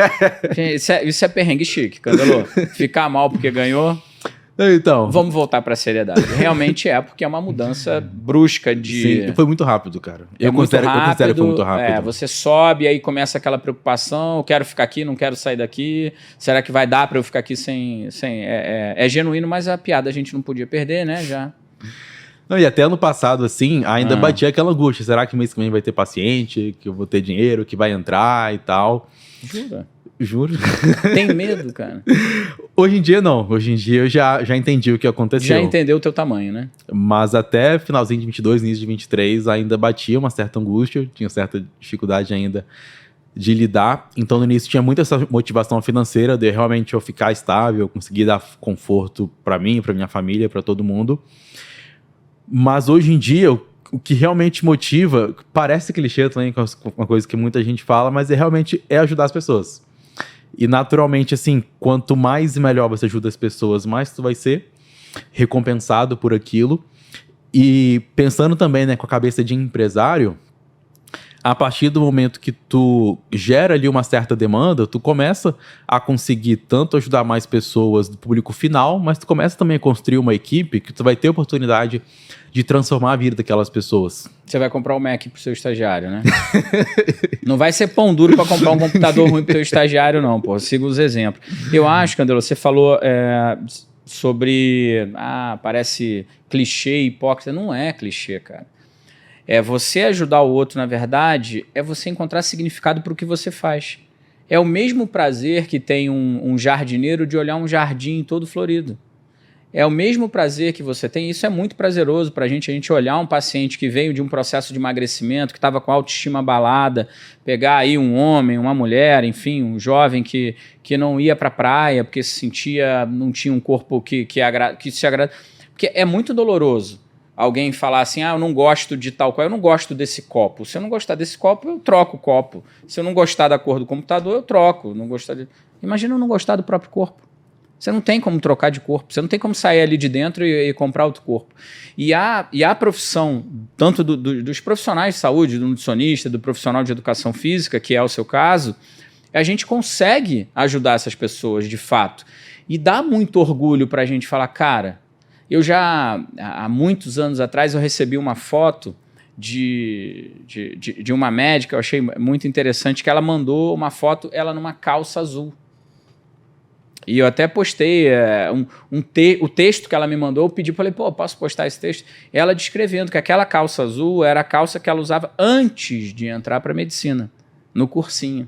Isso é perrengue chique, Candelô. Ficar mal porque ganhou. Então, vamos voltar pra seriedade. Realmente porque é uma mudança brusca de... Sim, foi muito rápido, cara. Eu considero que foi muito rápido. Você sobe, aí começa aquela preocupação, eu quero ficar aqui, não quero sair daqui, será que vai dar pra eu ficar aqui sem... É genuíno, mas a piada a gente não podia perder, né, já... Não, e até ano passado, assim, ainda batia aquela angústia. Será que mês que vem vai ter paciente, que eu vou ter dinheiro, que vai entrar e tal? Jura? Juro. Tem medo, cara? Hoje em dia, não. Hoje em dia eu já entendi o que aconteceu. Já entendeu o teu tamanho, né? Mas até finalzinho de 22, início de 23, ainda batia uma certa angústia. Tinha certa dificuldade ainda de lidar. Então, no início, tinha muita essa motivação financeira de realmente eu ficar estável, conseguir dar conforto para mim, para minha família, para todo mundo. Mas hoje em dia, o que realmente motiva, parece clichê também, uma coisa que muita gente fala, mas realmente ajudar as pessoas. E naturalmente, assim, quanto mais e melhor você ajuda as pessoas, mais tu vai ser recompensado por aquilo. E pensando também, né, com a cabeça de empresário, a partir do momento que tu gera ali uma certa demanda, tu começa a conseguir tanto ajudar mais pessoas do público final, mas tu começa também a construir uma equipe que tu vai ter oportunidade de transformar a vida daquelas pessoas. Você vai comprar um Mac pro seu estagiário, né? Não vai ser pão duro para comprar um computador ruim pro seu estagiário, não, pô. Siga os exemplos. Eu acho, Candelo, você falou sobre... parece clichê, hipócrita. Não é clichê, cara. Você ajudar o outro, na verdade, é você encontrar significado para o que você faz. É o mesmo prazer que tem um jardineiro de olhar um jardim todo florido. É o mesmo prazer que você tem. Isso é muito prazeroso para a gente olhar um paciente que veio de um processo de emagrecimento, que estava com a autoestima abalada, pegar aí um homem, uma mulher, enfim, um jovem que não ia para a praia porque se sentia, não tinha um corpo que se agrada. Porque é muito doloroso alguém falar assim, eu não gosto de tal coisa, eu não gosto desse copo. Se eu não gostar desse copo, eu troco o copo. Se eu não gostar da cor do computador, eu troco. Imagina eu não gostar do próprio corpo. Você não tem como trocar de corpo, você não tem como sair ali de dentro e comprar outro corpo. E a profissão, tanto dos profissionais de saúde, do nutricionista, do profissional de educação física, que é o seu caso, a gente consegue ajudar essas pessoas de fato. E dá muito orgulho para a gente falar, cara, eu já, há muitos anos atrás, eu recebi uma foto de uma médica, eu achei muito interessante, que ela mandou uma foto, ela numa calça azul. E eu até postei o texto que ela me mandou, eu pedi, falei, posso postar esse texto? Ela descrevendo que aquela calça azul era a calça que ela usava antes de entrar para a medicina, no cursinho.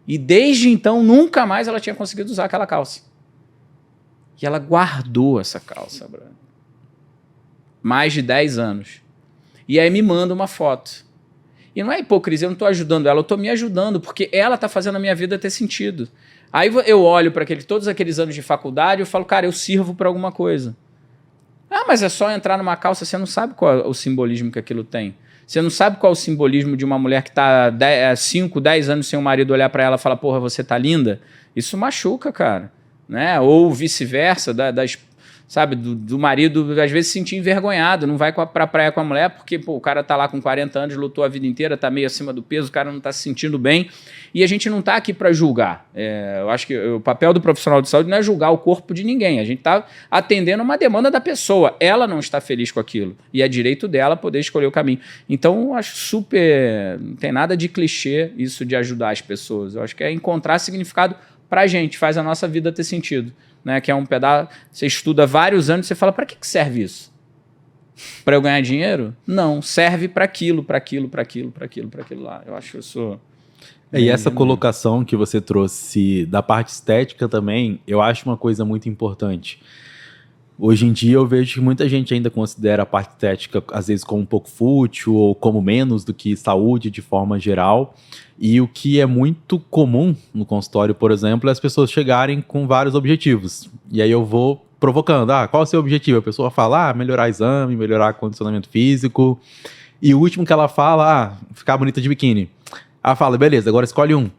E desde então, nunca mais ela tinha conseguido usar aquela calça. E ela guardou essa calça, Bruno. Mais de 10 anos. E aí me manda uma foto. E não é hipocrisia, eu não estou ajudando ela, eu estou me ajudando, porque ela está fazendo a minha vida ter sentido. Aí eu olho para todos aqueles anos de faculdade e eu falo, cara, eu sirvo para alguma coisa. Mas é só entrar numa calça, você não sabe qual é o simbolismo que aquilo tem. Você não sabe qual é o simbolismo de uma mulher que está 5, 10 anos sem o marido olhar para ela e falar, porra, você tá linda? Isso machuca, cara. Né? Ou vice-versa, sabe, do marido às vezes se sentir envergonhado, não vai pra praia com a mulher porque o cara tá lá com 40 anos, lutou a vida inteira, tá meio acima do peso, o cara não tá se sentindo bem, e a gente não tá aqui para julgar. Eu acho que o papel do profissional de saúde não é julgar o corpo de ninguém, a gente tá atendendo uma demanda da pessoa, ela não está feliz com aquilo, e é direito dela poder escolher o caminho. Então eu acho não tem nada de clichê isso de ajudar as pessoas, eu acho que é encontrar significado pra gente, faz a nossa vida ter sentido. Né, que é um pedaço, você estuda vários anos e você fala, para que serve isso? Para eu ganhar dinheiro? Não, serve para aquilo lá. Eu acho isso... E essa colocação que você trouxe da parte estética também, eu acho uma coisa muito importante. Hoje em dia eu vejo que muita gente ainda considera a parte estética às vezes como um pouco fútil ou como menos do que saúde de forma geral. E o que é muito comum no consultório, por exemplo, é as pessoas chegarem com vários objetivos. E aí eu vou provocando, qual é o seu objetivo? A pessoa fala, melhorar exame, melhorar condicionamento físico. E o último que ela fala, ficar bonita de biquíni. Ela fala, beleza, agora escolhe um.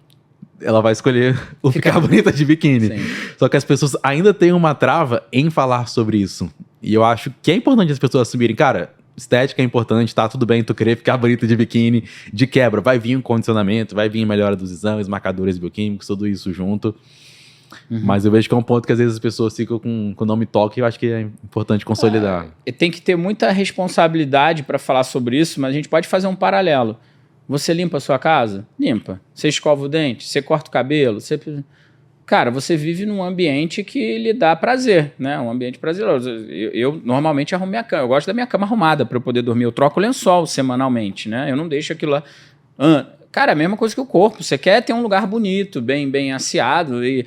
Ela vai escolher o ficar bonita de biquíni. Sim. Só que as pessoas ainda têm uma trava em falar sobre isso. E eu acho que é importante as pessoas assumirem, cara, estética é importante, tá tudo bem tu querer ficar bonita de biquíni, de quebra, vai vir um condicionamento, vai vir a melhora dos exames, marcadores bioquímicos, tudo isso junto. Mas eu vejo que é um ponto que às vezes as pessoas ficam com o nome toque e eu acho que é importante consolidar. Tem que ter muita responsabilidade para falar sobre isso, mas a gente pode fazer um paralelo. Você limpa a sua casa? Limpa. Você escova o dente? Você corta o cabelo? Cara, você vive num ambiente que lhe dá prazer, né? Um ambiente prazeroso. Eu normalmente arrumo minha cama. Eu gosto da minha cama arrumada para eu poder dormir. Eu troco o lençol semanalmente, né? Eu não deixo aquilo lá... Cara, a mesma coisa que o corpo. Você quer ter um lugar bonito, bem asseado e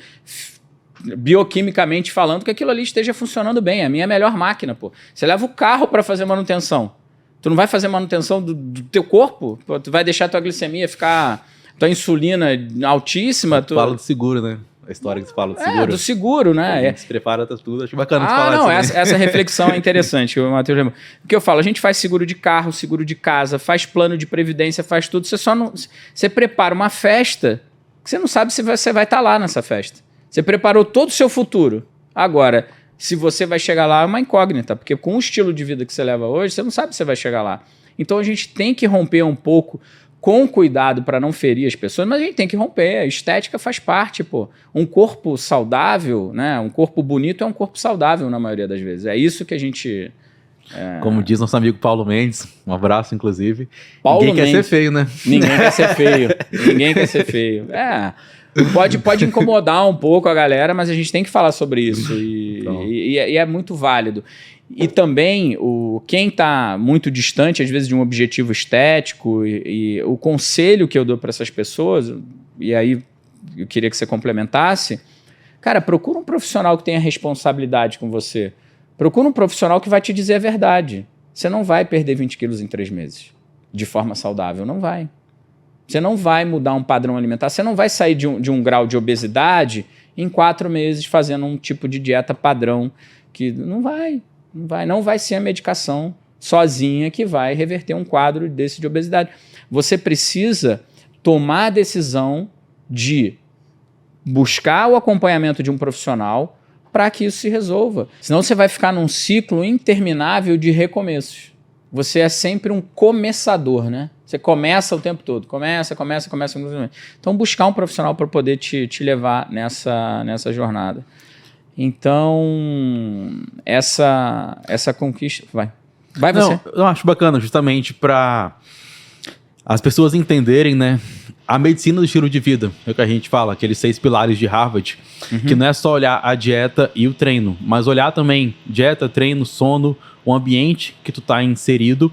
bioquimicamente falando que aquilo ali esteja funcionando bem. A minha é a melhor máquina, pô. Você leva o carro para fazer manutenção. Tu não vai fazer manutenção do teu corpo? Pô, tu vai deixar tua glicemia ficar... Tua insulina altíssima? Tu fala do seguro, né? A história que você fala do seguro. Do seguro, né? A gente se prepara pra tudo. Acho bacana de falar disso. Essa reflexão é interessante. Porque eu falo, a gente faz seguro de carro, seguro de casa, faz plano de previdência, faz tudo. Você só não... Você prepara uma festa que você não sabe se você vai estar lá nessa festa. Você preparou todo o seu futuro. Agora... Se você vai chegar lá é uma incógnita, porque com o estilo de vida que você leva hoje, você não sabe se você vai chegar lá. Então a gente tem que romper um pouco com cuidado para não ferir as pessoas, mas a gente tem que romper. A estética faz parte, pô. Um corpo saudável, né? Um corpo bonito é um corpo saudável na maioria das vezes. É isso que a gente... Como diz nosso amigo Paulo Mendes, um abraço, inclusive. Paulo Ninguém Mendes. quer ser feio, né? Ninguém quer ser feio. Ninguém quer ser feio. Pode incomodar um pouco a galera, mas a gente tem que falar sobre isso. E é muito válido. E também, quem está muito distante, às vezes, de um objetivo estético, e o conselho que eu dou para essas pessoas, e aí eu queria que você complementasse, cara, procura um profissional que tenha responsabilidade com você. Procura um profissional que vai te dizer a verdade. Você não vai perder 20 quilos em 3 meses, de forma saudável. Não vai. Você não vai mudar um padrão alimentar. Você não vai sair de um grau de obesidade em 4 meses fazendo um tipo de dieta padrão. Que não vai ser a medicação sozinha que vai reverter um quadro desse de obesidade. Você precisa tomar a decisão de buscar o acompanhamento de um profissional para que isso se resolva. Senão você vai ficar num ciclo interminável de recomeços. Você é sempre um começador, né? Você começa o tempo todo. Começa. Então, buscar um profissional para poder te levar nessa jornada. Então, essa conquista... Vai você. Não, eu acho bacana, justamente para as pessoas entenderem, né? A medicina do estilo de vida, é o que a gente fala, aqueles 6 pilares de Harvard, que não é só olhar a dieta e o treino, mas olhar também dieta, treino, sono, o ambiente que tu tá inserido,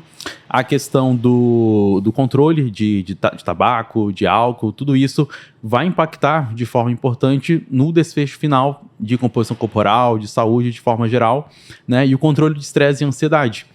a questão do controle de tabaco, de álcool, tudo isso vai impactar de forma importante no desfecho final de composição corporal, de saúde de forma geral, né? E o controle de estresse e ansiedade.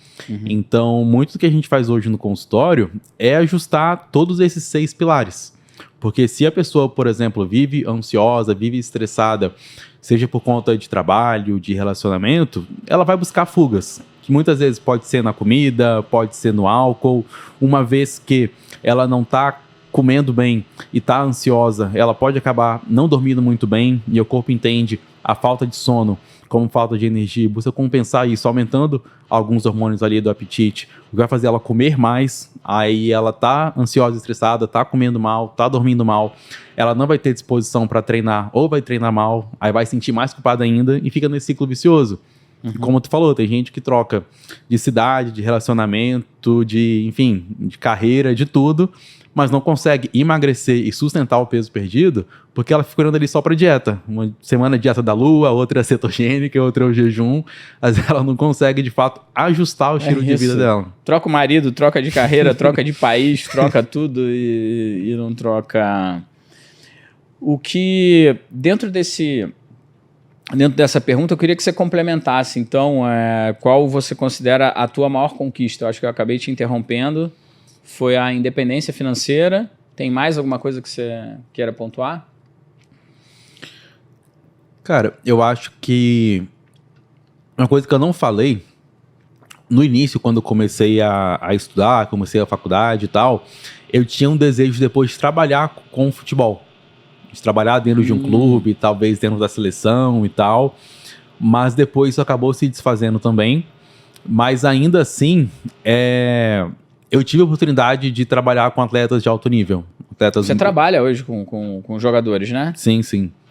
Então, muito do que a gente faz hoje no consultório é ajustar todos esses 6 pilares. Porque se a pessoa, por exemplo, vive ansiosa, vive estressada, seja por conta de trabalho, de relacionamento, ela vai buscar fugas, que muitas vezes pode ser na comida, pode ser no álcool, uma vez que ela não está comendo bem e está ansiosa, ela pode acabar não dormindo muito bem, e o corpo entende a falta de sono como falta de energia, busca compensar isso, aumentando alguns hormônios ali do apetite, o que vai fazer ela comer mais, aí ela tá ansiosa, estressada, tá comendo mal, tá dormindo mal, ela não vai ter disposição para treinar, ou vai treinar mal, aí vai sentir mais culpada ainda e fica nesse ciclo vicioso. Como tu falou, tem gente que troca de cidade, de relacionamento, enfim, de carreira, de tudo, mas não consegue emagrecer e sustentar o peso perdido porque ela fica olhando ali só para dieta. Uma semana dieta da lua, outra cetogênica, outra é o jejum, mas ela não consegue, de fato, ajustar o estilo de vida dela. Troca o marido, troca de carreira, troca de país, troca tudo e não troca... O que, dentro dessa pergunta, eu queria que você complementasse, então, qual você considera a tua maior conquista? Eu acho que eu acabei te interrompendo. Foi a independência financeira. Tem mais alguma coisa que você queira pontuar? Cara, eu acho que uma coisa que eu não falei no início, quando eu comecei a estudar, comecei a faculdade e tal, eu tinha um desejo depois de trabalhar com futebol. De trabalhar dentro de um clube, talvez dentro da seleção e tal. Mas depois isso acabou se desfazendo também. Mas ainda assim, eu tive a oportunidade de trabalhar com atletas de alto nível. Você trabalha hoje com jogadores, né? Sim.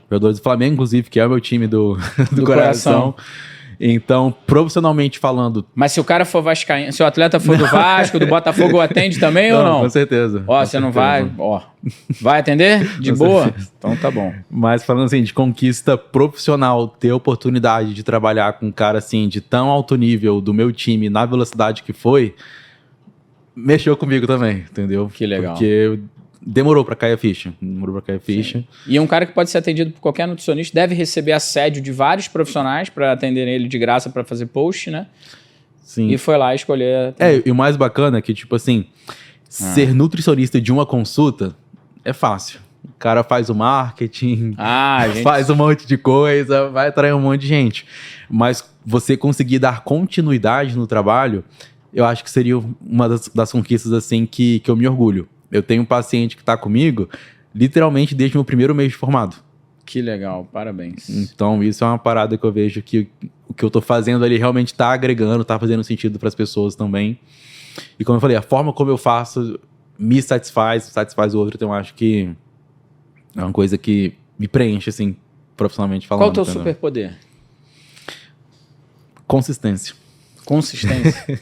Jogadores do Flamengo, inclusive, que é o meu time do coração. Então, profissionalmente falando... Mas se o cara for vascaíno, se o atleta for do Vasco, do Botafogo, atende também ou não? Com certeza. Ó, você não vai... Ó, vai atender? De boa? Certeza. Então tá bom. Mas falando assim, de conquista profissional, ter oportunidade de trabalhar com um cara assim, de tão alto nível do meu time, na velocidade que foi, mexeu comigo também, entendeu? Que legal. Porque demorou pra cair a ficha. Sim. E é um cara que pode ser atendido por qualquer nutricionista, deve receber assédio de vários profissionais para atenderem ele de graça para fazer post, né? Sim. E foi lá escolher... E o mais bacana é que, tipo assim, ser nutricionista de uma consulta é fácil. O cara faz o marketing, faz um monte de coisa, vai atrair um monte de gente. Mas você conseguir dar continuidade no trabalho, eu acho que seria uma das conquistas assim que eu me orgulho. Eu tenho um paciente que está comigo, literalmente, desde o meu primeiro mês de formado. Que legal, parabéns. Então, isso é uma parada que eu vejo que o que eu estou fazendo ali realmente está agregando, está fazendo sentido para as pessoas também. E como eu falei, a forma como eu faço me satisfaz o outro, então eu acho que é uma coisa que me preenche, assim, profissionalmente falando. Qual o teu superpoder? Consistência. Consistência.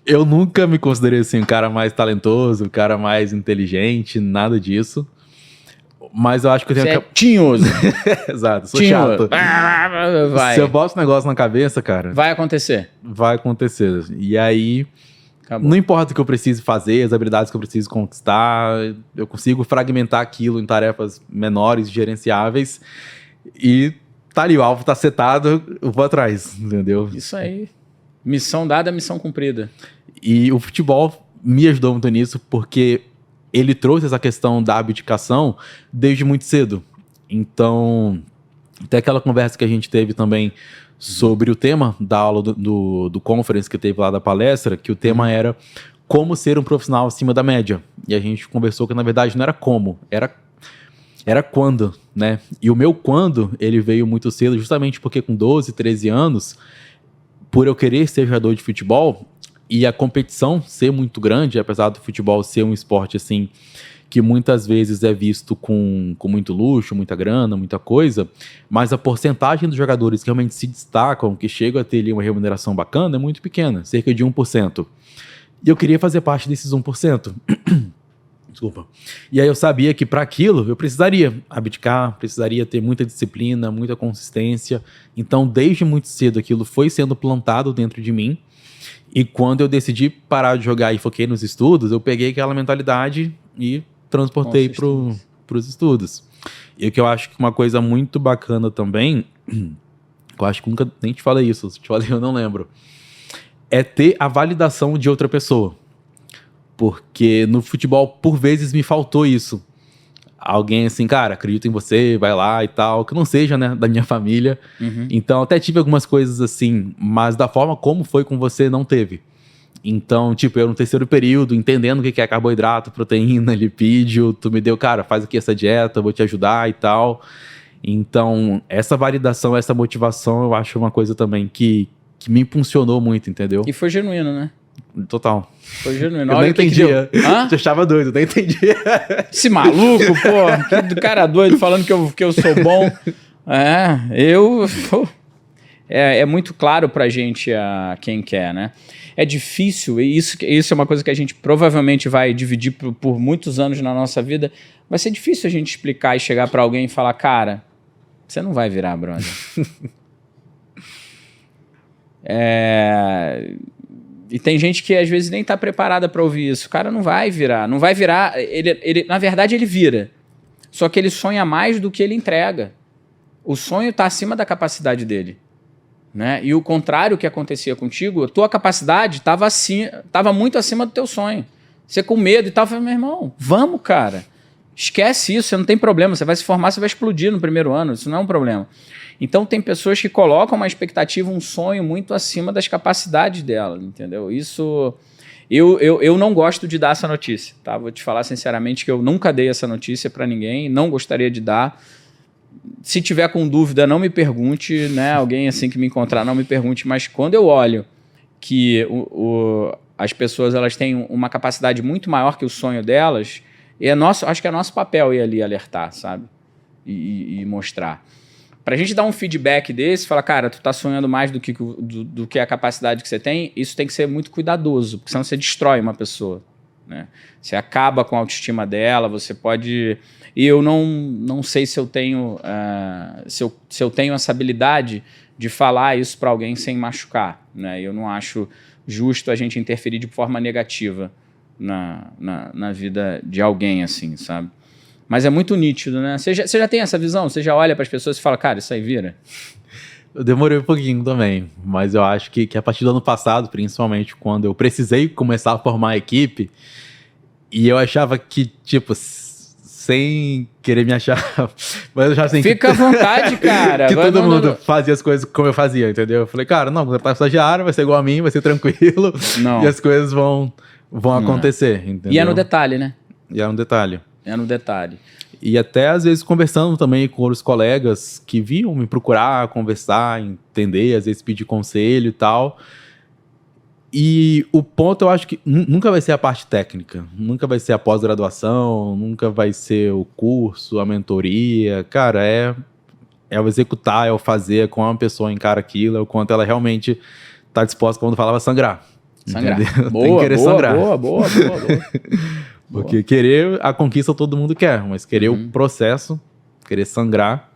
Eu nunca me considerei, assim, o cara mais talentoso, o cara mais inteligente, nada disso. Mas eu acho que eu tenho... Você é tinhoso. Exato, sou chato. Vai. Se eu boto um negócio na cabeça, cara... Vai acontecer. Vai acontecer. E aí... Acabou. Não importa o que eu preciso fazer, as habilidades que eu preciso conquistar, eu consigo fragmentar aquilo em tarefas menores, gerenciáveis, e tá ali, o alvo tá setado, eu vou atrás, entendeu? Isso aí. Missão dada, missão cumprida. E o futebol me ajudou muito nisso, porque ele trouxe essa questão da abdicação desde muito cedo. Então, até aquela conversa que a gente teve também sobre o tema da aula do conference que teve lá da palestra, que o tema era como ser um profissional acima da média. E a gente conversou que, na verdade, não era como, era quando, né? E o meu quando, ele veio muito cedo, justamente porque com 12, 13 anos, por eu querer ser jogador de futebol, e a competição ser muito grande, apesar do futebol ser um esporte, assim, que muitas vezes é visto com muito luxo, muita grana, muita coisa, mas a porcentagem dos jogadores que realmente se destacam, que chegam a ter ali uma remuneração bacana, é muito pequena, cerca de 1%. E eu queria fazer parte desses 1%. Desculpa. E aí eu sabia que para aquilo eu precisaria abdicar, precisaria ter muita disciplina, muita consistência. Então, desde muito cedo, aquilo foi sendo plantado dentro de mim. E quando eu decidi parar de jogar e foquei nos estudos, eu peguei aquela mentalidade e transportei para os estudos. E o que eu acho que uma coisa muito bacana também, eu acho que nunca nem te falei isso, se te falei eu não lembro, é ter a validação de outra pessoa. Porque no futebol, por vezes, me faltou isso. Alguém assim, cara, acredito em você, vai lá e tal, que não seja, né, da minha família. Uhum. Então, até tive algumas coisas assim, mas da forma como foi com você, não teve. Então, tipo, eu no terceiro período, entendendo o que é carboidrato, proteína, lipídio, tu me deu, cara, faz aqui essa dieta, vou te ajudar e tal. Então, essa validação, essa motivação, eu acho uma coisa também que me impulsionou muito, entendeu? E foi genuíno, né? Total. Foi genuíno. Eu Olha nem o que entendia. que deu. Hã? Eu achava doido, nem entendia. Esse maluco, pô, que do cara doido falando que eu sou bom. É muito claro pra gente quem quer, né? É difícil, e isso é uma coisa que a gente provavelmente vai dividir por muitos anos na nossa vida. Vai ser difícil a gente explicar e chegar pra alguém e falar, cara, você não vai virar, brother. E tem gente que às vezes nem tá preparada pra ouvir isso. O cara não vai virar. Não vai virar. Ele, na verdade, ele vira. Só que ele sonha mais do que ele entrega. O sonho tá acima da capacidade dele. Né? E o contrário que acontecia contigo, a tua capacidade estava muito acima do teu sonho. Você com medo e tal, falei, meu irmão, vamos, cara. Esquece isso, você não tem problema. Você vai se formar, você vai explodir no primeiro ano. Isso não é um problema. Então tem pessoas que colocam uma expectativa, um sonho muito acima das capacidades dela, entendeu? Isso... Eu não gosto de dar essa notícia, tá? Vou te falar sinceramente que eu nunca dei essa notícia para ninguém, não gostaria de dar. Se tiver com dúvida, não me pergunte, né? Alguém assim que me encontrar, não me pergunte, mas quando eu olho que as pessoas elas têm uma capacidade muito maior que o sonho delas, acho que é nosso papel ir ali alertar, sabe? E mostrar. Pra gente dar um feedback desse, falar, cara, tu tá sonhando mais do que a capacidade que você tem, isso tem que ser muito cuidadoso, porque senão você destrói uma pessoa, né? Você acaba com a autoestima dela, você pode... E eu não sei se eu tenho se eu tenho essa habilidade de falar isso para alguém sem machucar, né? Eu não acho justo a gente interferir de forma negativa na vida de alguém, assim, sabe? Mas é muito nítido, né? Você já tem essa visão? Você já olha para as pessoas e fala, cara, isso aí vira? Eu demorei um pouquinho também, mas eu acho que a partir do ano passado, principalmente quando eu precisei começar a formar a equipe, e eu achava que, tipo... sem querer me achar, mas eu já assim... Fica à vontade, cara. Que todo mundo fazia as coisas como eu fazia, entendeu? Eu falei, cara, não, quando eu estagiário vai ser igual a mim, vai ser tranquilo, e as coisas vão acontecer, entendeu? E é no detalhe, né? E é no detalhe. É no detalhe. E até, às vezes, conversando também com outros colegas que vinham me procurar, conversar, entender, às vezes pedir conselho e tal... E o ponto, eu acho que nunca vai ser a parte técnica, nunca vai ser a pós-graduação, nunca vai ser o curso, a mentoria. Cara, é o executar, é o fazer, é como uma pessoa encara aquilo, é o quanto ela realmente tá disposta, quando falava, sangrar. Sangrar. Boa, tem que querer sangrar. Boa. Porque querer a conquista todo mundo quer, mas querer o processo, querer sangrar,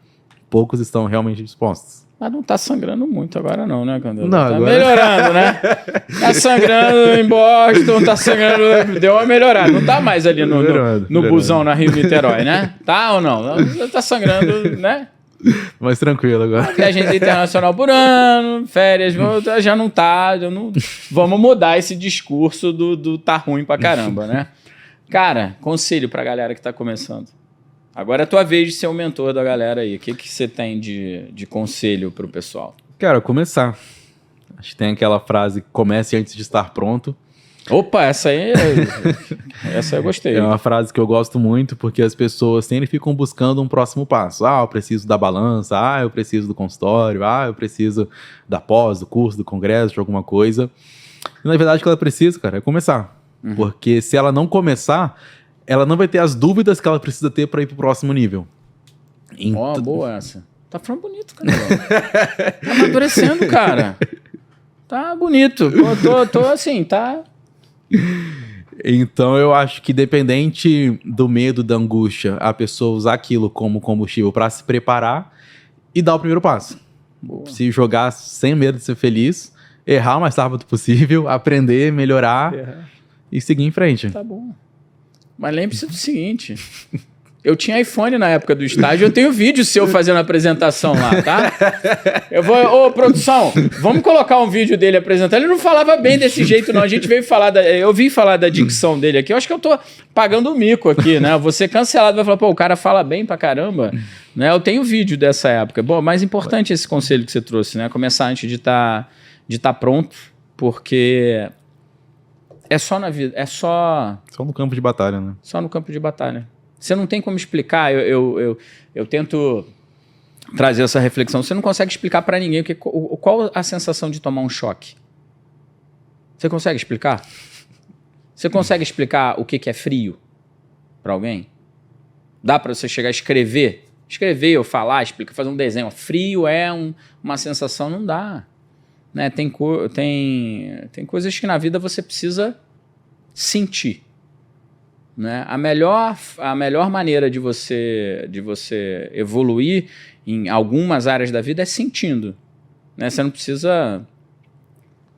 poucos estão realmente dispostos. Mas não tá sangrando muito agora não, né, Candelo? Não, tá agora... melhorando, né? Tá sangrando em Boston, tá sangrando... Deu uma melhorada. Não tá mais ali no busão na Rio-Niterói, né? Tá ou não? Tá sangrando, né? Mais tranquilo agora. Viagem internacional por ano, férias, já não tá... Vamos mudar esse discurso do tá ruim pra caramba, né? Cara, conselho pra galera que tá começando. Agora é a tua vez de ser o mentor da galera aí. O que você tem de conselho pro pessoal? Cara, começar. Acho que tem aquela frase, comece antes de estar pronto. Opa, essa aí eu gostei. É uma frase que eu gosto muito, porque as pessoas sempre ficam buscando um próximo passo. Eu preciso da balança, eu preciso do consultório, eu preciso da pós, do curso, do congresso, de alguma coisa. E na verdade o que ela precisa, cara, é começar. Porque se ela não começar, ela não vai ter as dúvidas que ela precisa ter para ir pro próximo nível. Boa essa. Tá falando bonito, cara. Tá amadurecendo, cara. Tá bonito. Tô assim, tá... Então eu acho que dependente do medo, da angústia, a pessoa usar aquilo como combustível para se preparar e dar o primeiro passo. Boa. Se jogar sem medo de ser feliz, errar o mais rápido possível, aprender, melhorar e seguir em frente. Tá bom. Mas lembre-se do seguinte... Eu tinha iPhone na época do estágio, eu tenho vídeo seu fazendo a apresentação lá, tá? Eu vou... Ô, produção, vamos colocar um vídeo dele apresentando. Ele não falava bem desse jeito, não. A gente veio falar eu vi falar da dicção dele aqui. Eu acho que eu tô pagando o mico aqui, né? Vou ser cancelado, vai falar, pô, o cara fala bem pra caramba. Né? Eu tenho vídeo dessa época. Bom, mais importante esse conselho que você trouxe, né? Começar antes de tá pronto, porque é só na vida, é só... Só no campo de batalha, né? Só no campo de batalha. Você não tem como explicar, eu tento trazer essa reflexão, você não consegue explicar para ninguém qual a sensação de tomar um choque. Você consegue explicar? Você consegue explicar o que é frio para alguém? Dá para você chegar a escrever ou falar, explicar, fazer um desenho. Frio é uma sensação, não dá. Né? Tem coisas que na vida você precisa sentir. Né? A melhor maneira de você evoluir em algumas áreas da vida é sentindo. Né? Você não precisa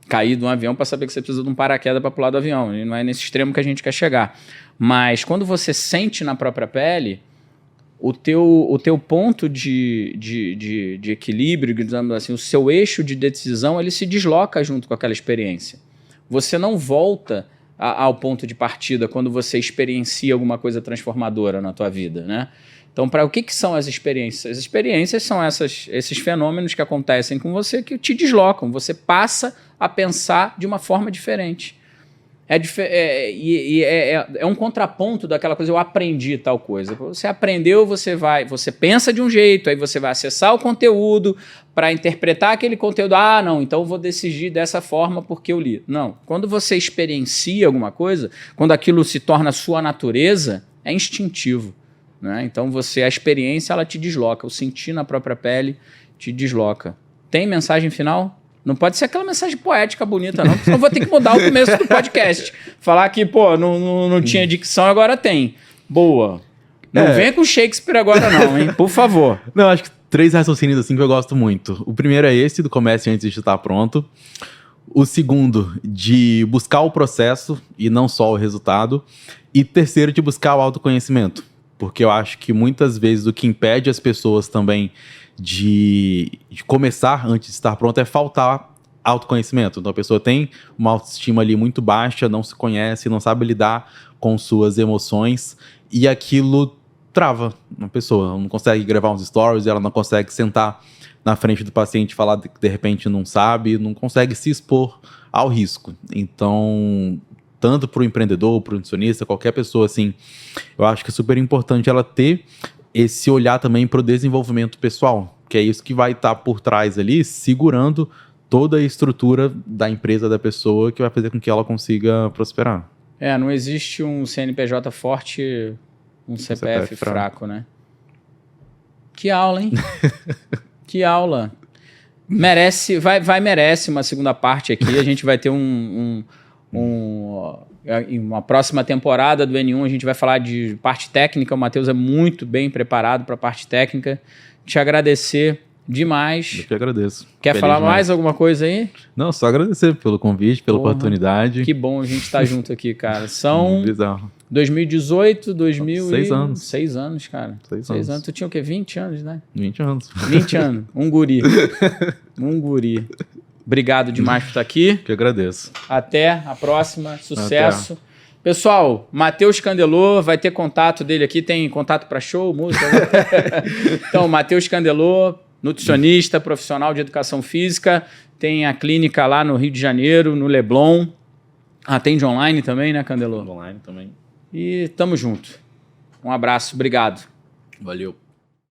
cair de um avião para saber que você precisa de um paraquedas para pular do avião. E não é nesse extremo que a gente quer chegar. Mas quando você sente na própria pele, o teu ponto de equilíbrio, digamos assim, o seu eixo de decisão, ele se desloca junto com aquela experiência. Você não volta ao ponto de partida quando você experiencia alguma coisa transformadora na tua vida, né? Então, o que são as experiências? As experiências são esses fenômenos que acontecem com você que te deslocam. Você passa a pensar de uma forma diferente. É um contraponto daquela coisa, eu aprendi tal coisa. Você aprendeu, você pensa de um jeito, aí você vai acessar o conteúdo para interpretar aquele conteúdo. Não, então eu vou decidir dessa forma porque eu li. Não, quando você experiencia alguma coisa, quando aquilo se torna sua natureza, é instintivo. Né? Então a experiência ela te desloca, o sentir na própria pele te desloca. Tem mensagem final? Não pode ser aquela mensagem poética bonita, não, porque senão eu vou ter que mudar o começo do podcast. Falar que, não tinha dicção, agora tem. Boa. Não venha com Shakespeare agora não, hein? Por favor. Não, acho que 3 raciocínios assim que eu gosto muito. O primeiro é esse, do comece antes de estar pronto. O segundo, de buscar o processo e não só o resultado. E terceiro, de buscar o autoconhecimento. Porque eu acho que muitas vezes o que impede as pessoas também de começar antes de estar pronto é faltar autoconhecimento. Então a pessoa tem uma autoestima ali muito baixa, não se conhece, não sabe lidar com suas emoções e aquilo trava uma pessoa. Ela não consegue gravar uns stories, ela não consegue sentar na frente do paciente e falar que de repente não sabe, não consegue se expor ao risco. Então, tanto para o empreendedor, para o nutricionista, qualquer pessoa assim, eu acho que é super importante ela ter esse olhar também para o desenvolvimento pessoal, que é isso que vai estar por trás ali, segurando toda a estrutura da empresa da pessoa que vai fazer com que ela consiga prosperar. Não existe um CNPJ forte, um CPF fraco, né? Que aula, hein? Que aula. Merece uma segunda parte aqui. A gente vai ter uma próxima temporada do N1, a gente vai falar de parte técnica. O Matheus é muito bem preparado para a parte técnica. Te agradecer demais. Eu que agradeço. Quer Feliz falar demais. Mais alguma coisa aí? Não, só agradecer pelo convite, pela oportunidade. Que bom a gente estar junto aqui, cara. São Bizarro. 2018, 6 anos. 6 anos, cara. 6 anos. Tu tinha o quê? 20 anos, né? 20 anos. 20 anos. Um guri. Um guri. Obrigado demais por estar aqui. Que agradeço. Até a próxima. Sucesso. Pessoal, Matheus Candelô, vai ter contato dele aqui. Tem contato para show, música? Né? Então, Matheus Candelô, nutricionista, profissional de educação física. Tem a clínica lá no Rio de Janeiro, no Leblon. Atende online também, né, Candelô? Online também. E tamo junto. Um abraço. Obrigado. Valeu.